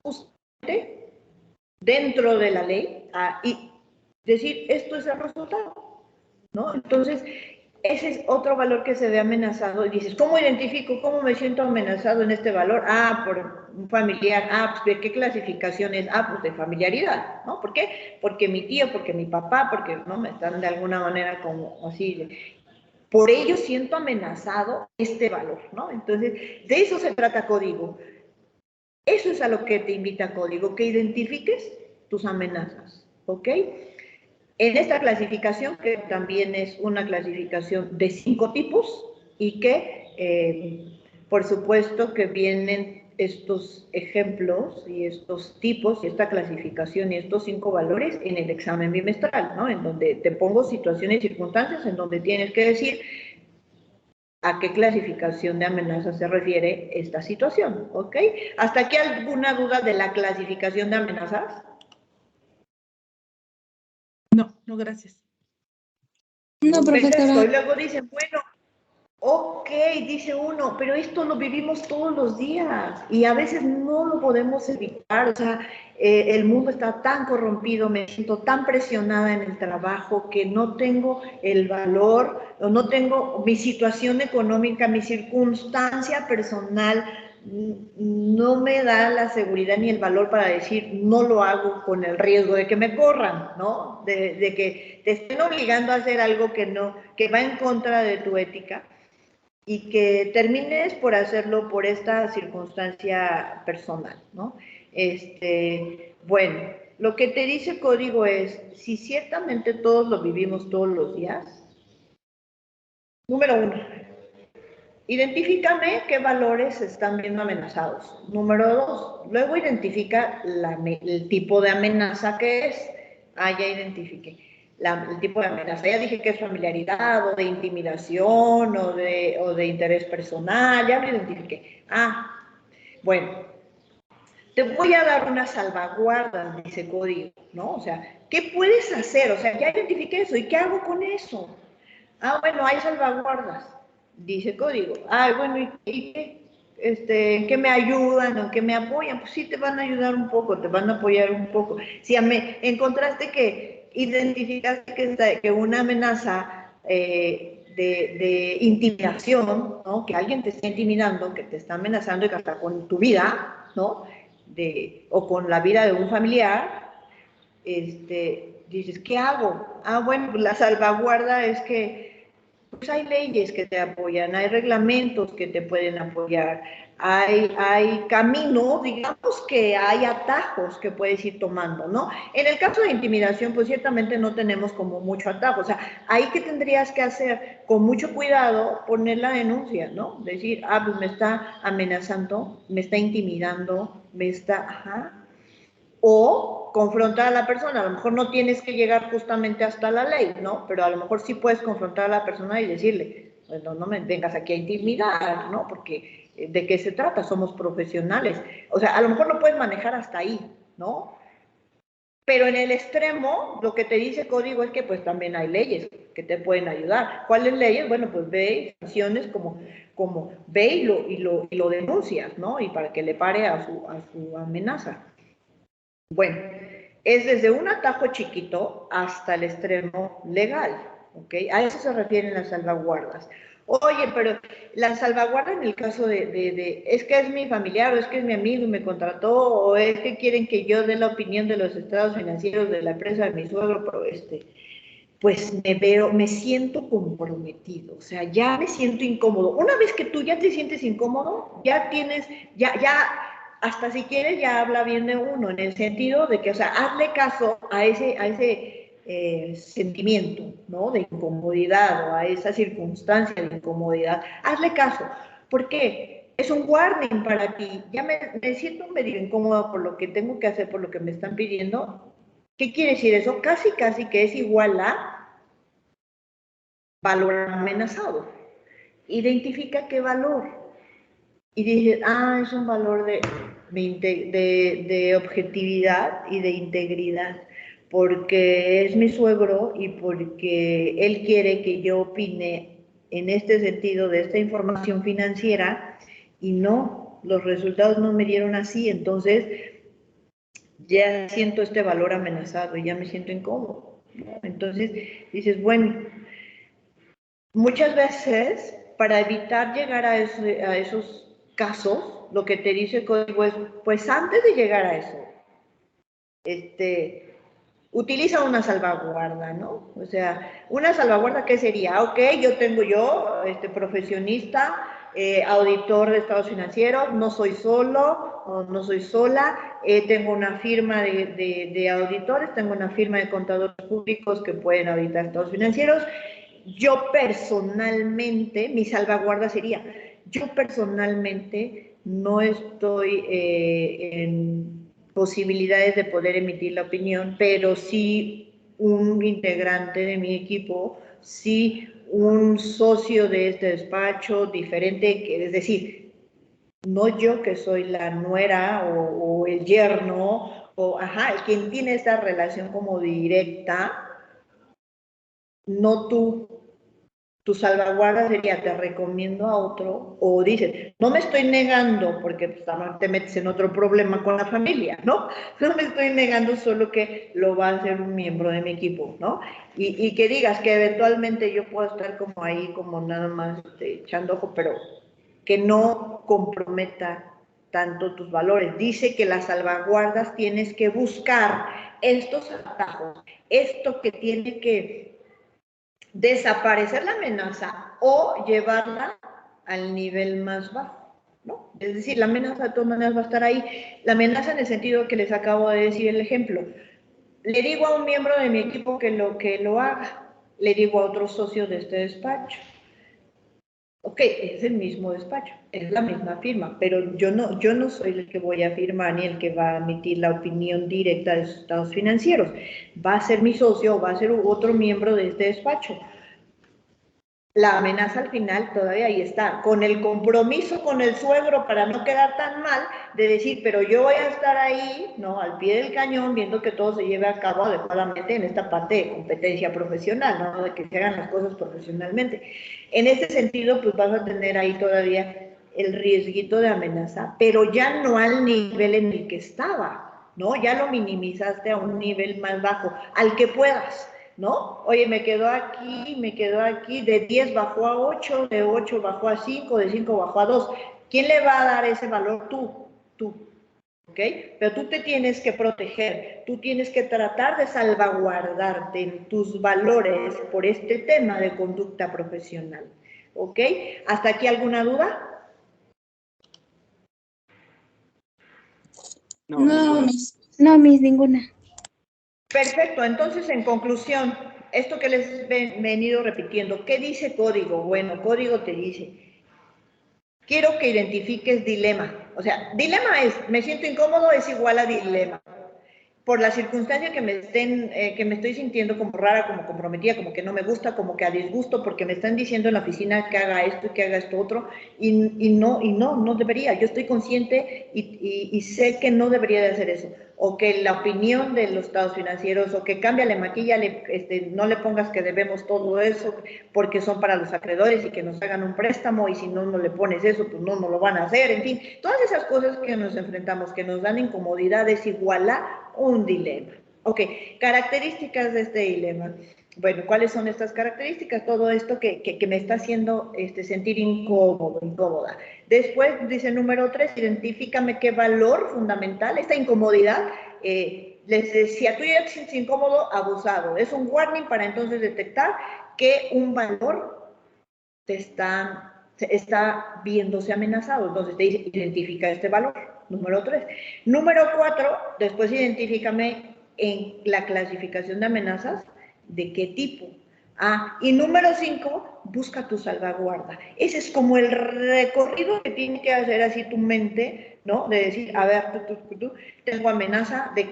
justamente dentro de la ley y decir, esto es el resultado, ¿no? Entonces, ese es otro valor que se ve amenazado y dices, ¿cómo identifico, cómo me siento amenazado en este valor? Ah, por un familiar, pues, ¿de qué clasificación es? Ah, pues de familiaridad, ¿no? ¿Por qué? Porque mi tío, porque mi papá, porque, ¿no? Me están de alguna manera como así, por ello siento amenazado este valor, ¿no? Entonces, de eso se trata código. Eso es a lo que te invita código, que identifiques tus amenazas, ¿ok? En esta clasificación, que también es una clasificación de 5 tipos y que, por supuesto, que vienen estos ejemplos y estos tipos y esta clasificación y estos 5 valores en el examen bimestral, ¿no? En donde te pongo situaciones y circunstancias en donde tienes que decir a qué clasificación de amenaza se refiere esta situación, ¿ok? ¿Hasta aquí alguna duda de la clasificación de amenazas? No, no, gracias. No, profesora. Y luego dicen, bueno, ok, dice uno, pero esto lo vivimos todos los días y a veces no lo podemos evitar. O sea, el mundo está tan corrompido, me siento tan presionada en el trabajo que no tengo el valor, o no tengo mi situación económica, mi circunstancia personal, no me da la seguridad ni el valor para decir no lo hago con el riesgo de que me corran, ¿no? De que te estén obligando a hacer algo que no, que va en contra de tu ética y que termines por hacerlo por esta circunstancia personal, ¿no? Bueno, lo que te dice el código es, si ciertamente todos lo vivimos todos los días, número 1, identifícame qué valores están viendo amenazados. Número 2, luego identifica el tipo de amenaza que es. Ya identifiqué. El tipo de amenaza. Ya dije que es familiaridad, o de intimidación, o de interés personal, ya lo identifiqué. Bueno, te voy a dar una salvaguarda, dice código, ¿no? O sea, ¿qué puedes hacer? O sea, ya identifiqué eso, ¿y qué hago con eso? Bueno, hay salvaguardas, dice código. Bueno, ¿y qué? ¿En qué me ayudan? ¿En qué me apoyan? Pues sí, te van a ayudar un poco, te van a apoyar un poco. Si encontraste que identificaste que una amenaza de intimidación, ¿no? Que alguien te está intimidando, que te está amenazando y que hasta con tu vida, ¿no? O con la vida de un familiar, dices, ¿qué hago? Bueno, la salvaguarda es que pues hay leyes que te apoyan, hay reglamentos que te pueden apoyar, hay caminos, digamos que hay atajos que puedes ir tomando, ¿no? En el caso de intimidación, pues ciertamente no tenemos como mucho atajo, o sea, ahí que tendrías que hacer con mucho cuidado, poner la denuncia, ¿no? Decir, pues me está amenazando, me está intimidando, o confrontar a la persona. A lo mejor no tienes que llegar justamente hasta la ley, ¿no? Pero a lo mejor sí puedes confrontar a la persona y decirle, bueno, no me vengas aquí a intimidar, ¿no? Porque ¿de qué se trata? Somos profesionales. O sea, a lo mejor lo puedes manejar hasta ahí, ¿no? Pero en el extremo, lo que te dice código es que pues también hay leyes que te pueden ayudar. ¿Cuáles leyes? Bueno, pues ve sanciones como ve y lo denuncias, ¿no? Y para que le pare a su amenaza. Bueno, es desde un atajo chiquito hasta el extremo legal, ¿ok? A eso se refieren las salvaguardas. Oye, pero la salvaguarda en el caso es que es mi familiar, o es que es mi amigo y me contrató, o es que quieren que yo dé la opinión de los estados financieros de la empresa de mi suegro, pero pues me siento comprometido, o sea, ya me siento incómodo. Una vez que tú ya te sientes incómodo, ya tienes, ya, hasta si quieres ya habla bien de uno, en el sentido de que, o sea, hazle caso a ese sentimiento, ¿no? De incomodidad o a esa circunstancia de incomodidad. Hazle caso. ¿Por qué? Es un warning para ti. Ya me siento medio incómoda por lo que tengo que hacer, por lo que me están pidiendo. ¿Qué quiere decir eso? Casi que es igual a valor amenazado. Identifica qué valor. Y dices, es un valor de objetividad y de integridad, porque es mi suegro y porque él quiere que yo opine en este sentido de esta información financiera y no, los resultados no me dieron así, entonces ya siento este valor amenazado y ya me siento incómodo, ¿no? Entonces dices, bueno, muchas veces para evitar llegar a esos casos, lo que te dice el código es, pues antes de llegar a eso, utiliza una salvaguarda, ¿no? O sea, una salvaguarda, ¿qué sería? Ok, yo tengo profesionista, auditor de estados financieros, no soy solo o no soy sola, tengo una firma de auditores, tengo una firma de contadores públicos que pueden auditar estados financieros. Yo personalmente, mi salvaguarda sería, yo personalmente no estoy en posibilidades de poder emitir la opinión, pero sí un integrante de mi equipo, sí un socio de este despacho diferente, es decir, no yo que soy la nuera o el yerno, o quien tiene esta relación como directa, no tú. Tu salvaguarda sería, te recomiendo a otro, o dices, no me estoy negando, porque pues, te metes en otro problema con la familia, ¿no? No me estoy negando, solo que lo va a hacer un miembro de mi equipo, ¿no? Y que digas que eventualmente yo puedo estar como ahí, como nada más echando ojo, pero que no comprometa tanto tus valores. Dice que las salvaguardas tienes que buscar estos atajos, esto que tiene que desaparecer la amenaza o llevarla al nivel más bajo, ¿no? Es decir, la amenaza de todas maneras va a estar ahí. La amenaza en el sentido que les acabo de decir el ejemplo. Le digo a un miembro de mi equipo que lo haga. Le digo a otro socio de este despacho. Ok, es el mismo despacho, es la misma firma, pero yo no soy el que voy a firmar ni el que va a emitir la opinión directa de sus estados financieros. Va a ser mi socio o va a ser otro miembro de este despacho. La amenaza al final todavía ahí está, con el compromiso con el suegro para no quedar tan mal, de decir, pero yo voy a estar ahí, ¿no? Al pie del cañón, viendo que todo se lleve a cabo adecuadamente en esta parte de competencia profesional, ¿no? De que se hagan las cosas profesionalmente. En ese sentido, pues vas a tener ahí todavía el riesguito de amenaza, pero ya no al nivel en el que estaba, ¿no? Ya lo minimizaste a un nivel más bajo, al que puedas, ¿no? Oye, me quedó aquí, de 10 bajó a 8, de 8 bajó a 5, de 5 bajó a 2. ¿Quién le va a dar ese valor? Tú, ¿ok? Pero tú te tienes que proteger, tú tienes que tratar de salvaguardarte en tus valores por este tema de conducta profesional, ¿ok? ¿Hasta aquí alguna duda? No, Miss, ninguna. Perfecto, entonces en conclusión, esto que les he venido repitiendo, ¿qué dice código? Bueno, código te dice, quiero que identifiques dilema. O sea, dilema es, me siento incómodo, es igual a dilema. Por la circunstancia que me estoy sintiendo como rara, como comprometida, como que no me gusta, como que a disgusto, porque me están diciendo en la oficina que haga esto y que haga esto otro, y no debería. Yo estoy consciente y sé que no debería de hacer eso. O que la opinión de los estados financieros, o que cámbiale, maquíllale, no le pongas que debemos todo eso, porque son para los acreedores y que nos hagan un préstamo, y si no le pones eso, pues no lo van a hacer. En fin, todas esas cosas que nos enfrentamos, que nos dan incomodidad, es igual a un dilema. Ok, características de este dilema. Bueno, ¿cuáles son estas características? Todo esto que me está haciendo sentir incómoda. Después dice número 3, identifícame qué valor fundamental, esta incomodidad, les decía, tú ya te sientes incómodo, abusado. Es un warning para entonces detectar que un valor te está viéndose amenazado. Entonces te dice, identifica este valor, número 3. Número 4, después identifícame en la clasificación de amenazas, de qué tipo. Y número 5, busca tu salvaguarda. Ese es como el recorrido que tiene que hacer así tu mente, ¿no? De decir, a ver, tengo amenaza, ¿de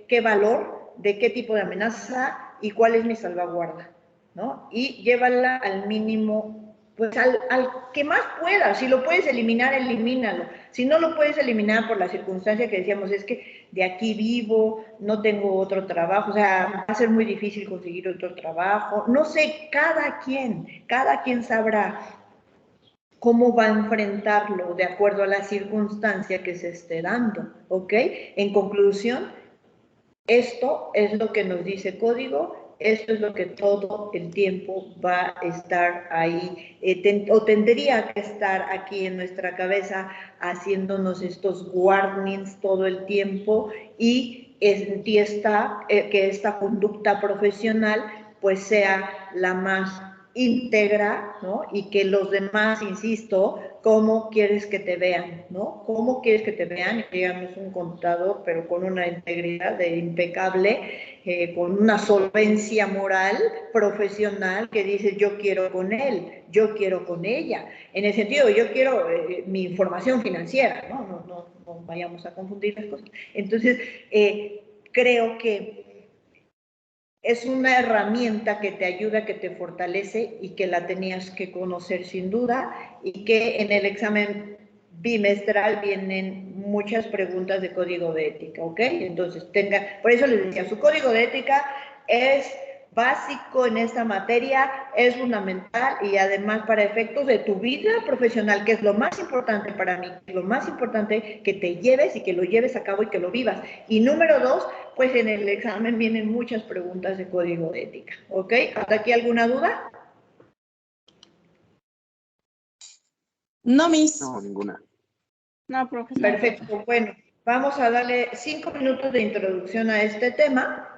qué valor? ¿De qué tipo de amenaza? ¿Y cuál es mi salvaguarda? ¿No? Y llévala al mínimo, pues al que más puedas. Si lo puedes eliminar, elimínalo. Si no lo puedes eliminar por la circunstancia que decíamos, es que de aquí vivo, no tengo otro trabajo, o sea, va a ser muy difícil conseguir otro trabajo. No sé, cada quien sabrá cómo va a enfrentarlo de acuerdo a la circunstancia que se esté dando, ¿ok? En conclusión, esto es lo que nos dice código. Esto es lo que todo el tiempo va a estar ahí, o tendría que estar aquí en nuestra cabeza haciéndonos estos warnings todo el tiempo y que esta conducta profesional pues sea la más íntegra, ¿no? Y que los demás, insisto, ¿cómo quieres que te vean, ¿no? ¿Cómo quieres que te vean? Digamos, un contador, pero con una integridad impecable, con una solvencia moral, profesional, que dice, yo quiero con él, yo quiero con ella. En el sentido, yo quiero mi información financiera, ¿no? No vayamos a confundir las cosas. Entonces, creo que es una herramienta que te ayuda, que te fortalece y que la tenías que conocer sin duda, y que en el examen bimestral vienen muchas preguntas de código de ética, ¿ok? Entonces, por eso les decía, su código de ética es básico en esta materia, es fundamental y además para efectos de tu vida profesional, que es lo más importante para mí, lo más importante que te lleves y que lo lleves a cabo y que lo vivas. Y número 2, pues en el examen vienen muchas preguntas de código de ética, ¿ok? ¿Hasta aquí alguna duda? No, Miss. No, ninguna. No, profesora. Perfecto, bueno, vamos a darle 5 minutos de introducción a este tema.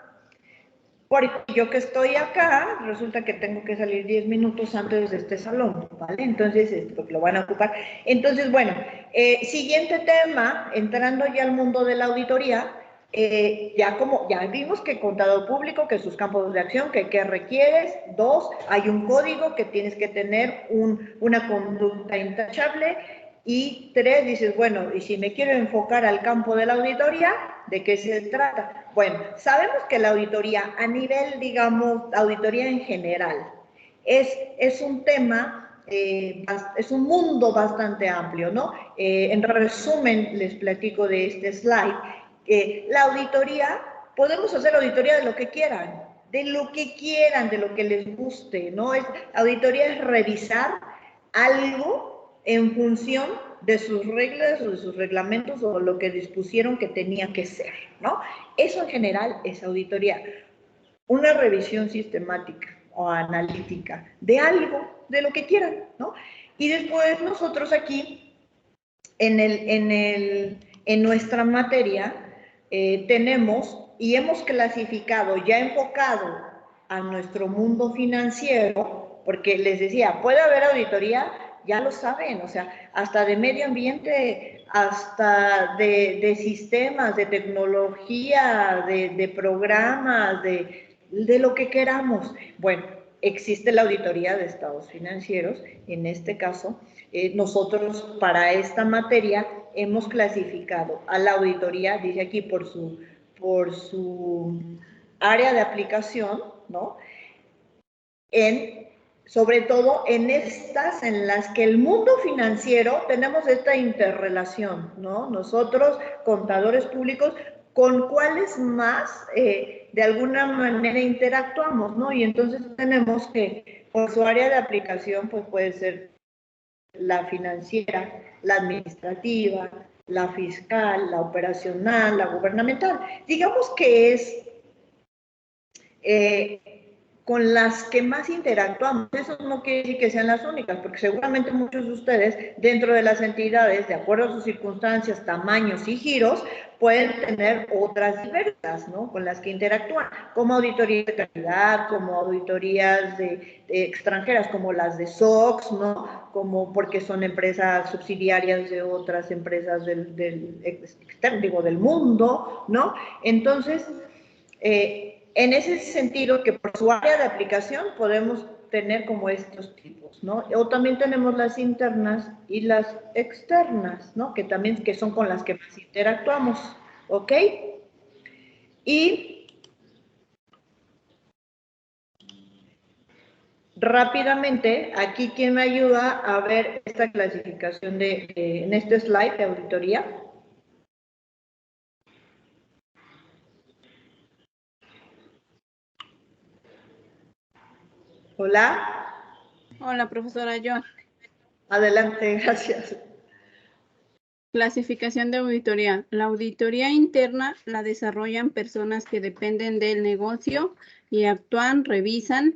Porque yo que estoy acá, resulta que tengo que salir 10 minutos antes de este salón, ¿vale? Entonces, porque lo van a ocupar. Entonces, bueno, siguiente tema, entrando ya al mundo de la auditoría, ya vimos que contador público, que sus campos de acción, que qué requieres. 2, hay un código que tienes que tener una conducta intachable. Y 3, dices, bueno, y si me quiero enfocar al campo de la auditoría, ¿de qué se trata? Bueno, sabemos que la auditoría a nivel, digamos, auditoría en general, es un tema, es un mundo bastante amplio, ¿no? En resumen, les platico de este slide, la auditoría, podemos hacer auditoría de lo que quieran, de lo que les guste, ¿no? Auditoría es revisar algo en función de sus reglas o de sus reglamentos o lo que dispusieron que tenía que ser, ¿no? Eso en general es auditoría. Una revisión sistemática o analítica de algo, de lo que quieran, ¿no? Y después nosotros aquí, en nuestra materia, tenemos y hemos clasificado, ya enfocado a nuestro mundo financiero, porque les decía, puede haber auditoría, ya lo saben, o sea, hasta de medio ambiente, hasta de sistemas, de tecnología, de programas, de lo que queramos. Bueno, existe la auditoría de estados financieros, en este caso, nosotros para esta materia hemos clasificado a la auditoría, dice aquí por su área de aplicación, ¿no? Sobre todo en estas en las que el mundo financiero tenemos esta interrelación, ¿no? Nosotros, contadores públicos, con cuáles más de alguna manera interactuamos, ¿no? Y entonces tenemos que, por su área de aplicación, pues puede ser la financiera, la administrativa, la fiscal, la operacional, la gubernamental. Digamos que es con las que más interactuamos. Eso no quiere decir que sean las únicas, porque seguramente muchos de ustedes, dentro de las entidades, de acuerdo a sus circunstancias, tamaños y giros, pueden tener otras diversas, ¿no? Con las que interactúan, como auditorías de calidad, como auditorías de extranjeras, como las de SOX, ¿no? Como porque son empresas subsidiarias de otras empresas del mundo, ¿no? Entonces, en ese sentido, que por su área de aplicación podemos tener como estos tipos, ¿no? O también tenemos las internas y las externas, ¿no? Que también son con las que más interactuamos, ¿ok? Y rápidamente, aquí, ¿quién me ayuda a ver esta clasificación en este slide de auditoría? Hola. Hola, profesora John. Adelante, gracias. Clasificación de auditoría. La auditoría interna la desarrollan personas que dependen del negocio y actúan, revisan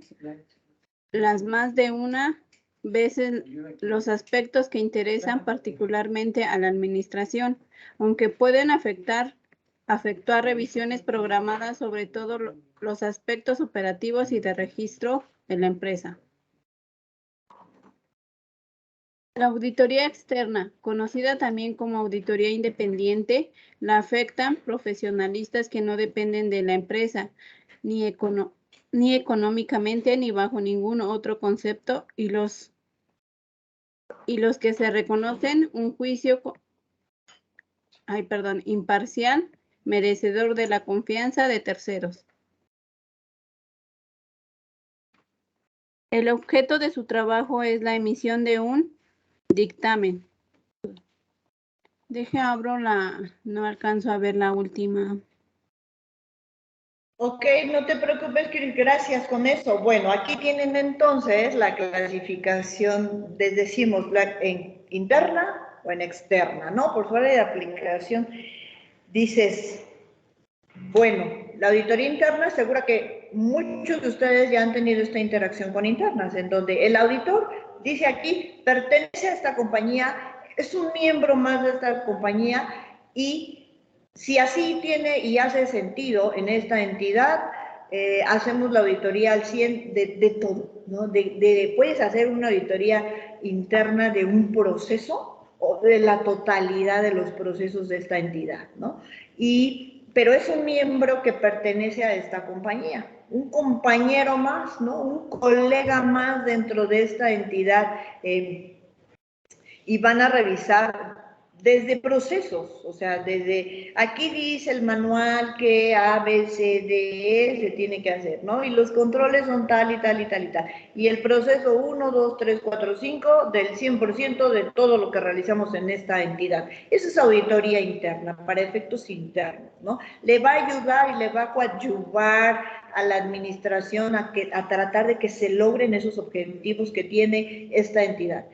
las más de una vez los aspectos que interesan particularmente a la administración, aunque pueden efectuar revisiones programadas sobre todo los aspectos operativos y de registro de la empresa. La auditoría externa, conocida también como auditoría independiente, la afectan profesionalistas que no dependen de la empresa, ni económicamente ni bajo ningún otro concepto, y los que se reconocen un juicio imparcial, merecedor de la confianza de terceros. El objeto de su trabajo es la emisión de un dictamen. No alcanzo a ver la última. Ok, no te preocupes, Chris, gracias con eso. Bueno, aquí tienen entonces la clasificación, les decimos, en interna o en externa, ¿no? Por su área de aplicación, dices, bueno, la auditoría interna, seguro que muchos de ustedes ya han tenido esta interacción con internas, en donde el auditor dice aquí, pertenece a esta compañía, es un miembro más de esta compañía y si así tiene y hace sentido en esta entidad, hacemos la auditoría al 100 de todo, ¿no? Puedes hacer una auditoría interna de un proceso o de la totalidad de los procesos de esta entidad, ¿no? Pero es un miembro que pertenece a esta compañía, un compañero más, ¿no? Un colega más dentro de esta entidad, y van a revisar desde procesos, o sea, desde aquí dice el manual que A, B, C, D, E se tiene que hacer, ¿no? Y los controles son tal y tal y tal y tal. Y el proceso 1, 2, 3, 4, 5 del 100% de todo lo que realizamos en esta entidad. Esa es auditoría interna, para efectos internos, ¿no? Le va a ayudar y le va a coadyuvar a la administración a tratar de que se logren esos objetivos que tiene esta entidad.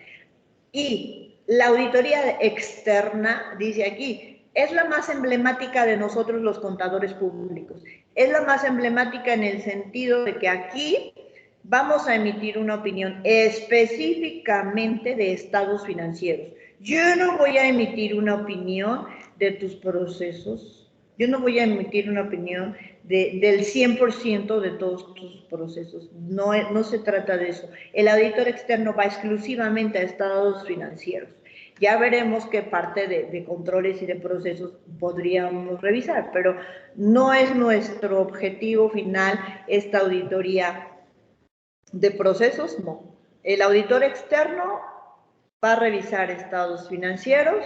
Y la auditoría externa, dice aquí, es la más emblemática de nosotros los contadores públicos. Es la más emblemática en el sentido de que aquí vamos a emitir una opinión específicamente de estados financieros. Yo no voy a emitir una opinión de tus procesos, yo no voy a emitir una opinión del 100% de todos tus procesos. No se trata de eso. El auditor externo va exclusivamente a estados financieros. Ya veremos qué parte de controles y de procesos podríamos revisar, pero no es nuestro objetivo final esta auditoría de procesos, no. El auditor externo va a revisar estados financieros.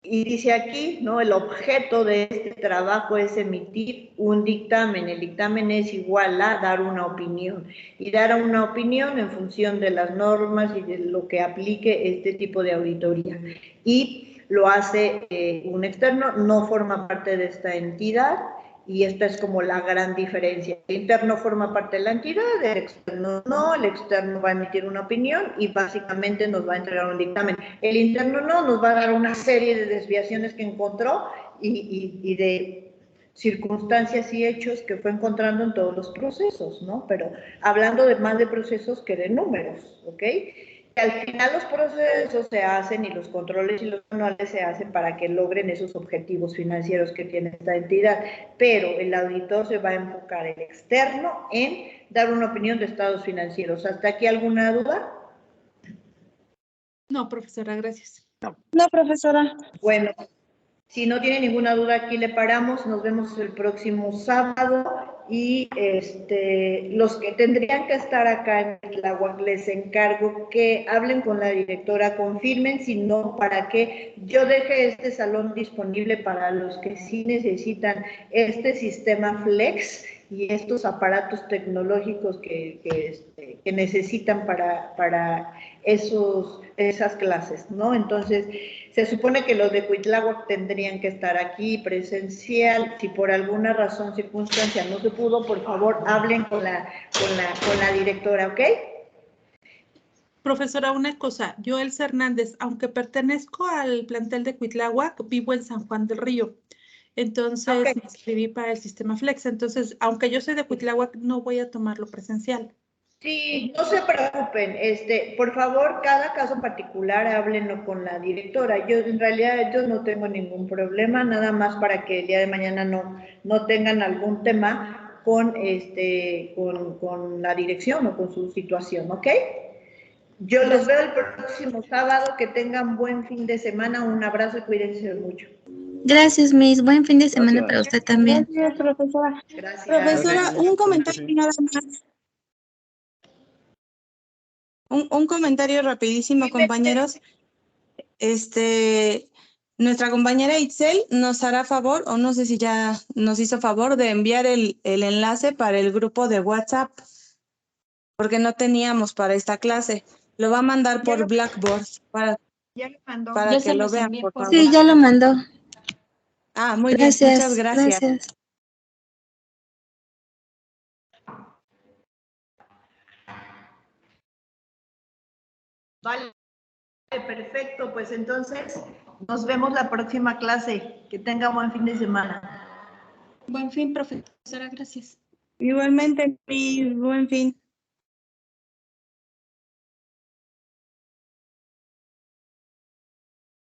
Y dice aquí, ¿no? El objeto de este trabajo es emitir un dictamen. El dictamen es igual a dar una opinión. Y dar una opinión en función de las normas y de lo que aplique este tipo de auditoría. Y lo hace un externo, no forma parte de esta entidad. Y esta es como la gran diferencia. El interno forma parte de la entidad, el externo no, el externo va a emitir una opinión y básicamente nos va a entregar un dictamen. El interno no, nos va a dar una serie de desviaciones que encontró y de circunstancias y hechos que fue encontrando en todos los procesos, ¿no? Pero hablando de más de procesos que de números, ¿ok? Que al final los procesos se hacen y los controles y los manuales se hacen para que logren esos objetivos financieros que tiene esta entidad, pero el auditor se va a enfocar el externo en dar una opinión de estados financieros. ¿Hasta aquí alguna duda? No, profesora, gracias. No, profesora. Bueno, si no tiene ninguna duda, aquí le paramos. Nos vemos el próximo sábado. Y los que tendrían que estar acá en Tláhuac, les encargo que hablen con la directora, confirmen, si no, para que yo deje este salón disponible para los que sí necesitan este sistema Flex y estos aparatos tecnológicos que necesitan para esas clases, ¿no? Entonces, se supone que los de Cuitláhuac tendrían que estar aquí presencial. Si por alguna razón, circunstancia no se pudo, por favor, hablen con la directora, ¿ok? Profesora, una cosa. Yo, Elsa Hernández, aunque pertenezco al plantel de Cuitláhuac, vivo en San Juan del Río. Entonces, me inscribí para el sistema Flex. Entonces, aunque yo soy de Cuitláhuac, no voy a tomarlo presencial. Sí, no se preocupen, por favor, cada caso particular háblenlo con la directora. Yo, en realidad, yo no tengo ningún problema, nada más para que el día de mañana no tengan algún tema con la dirección o con su situación, ¿ok? Yo los veo el próximo sábado, que tengan buen fin de semana, un abrazo y cuídense mucho. Gracias, Miss. Buen fin de semana para usted también. Gracias, profesora. Gracias. Profesora, un comentario nada más. Un comentario rapidísimo, compañeros. Nuestra compañera Itzel nos hará favor, o no sé si ya nos hizo favor, de enviar el enlace para el grupo de WhatsApp, porque no teníamos para esta clase. Lo va a mandar por Blackboard Ya lo mandó. para que lo vean, por favor. Sí, ya lo mandó. Ah, muy bien, muchas gracias. Gracias. Vale, perfecto, pues entonces nos vemos la próxima clase. Que tenga buen fin de semana. Buen fin, profesora. Gracias. Igualmente, buen fin.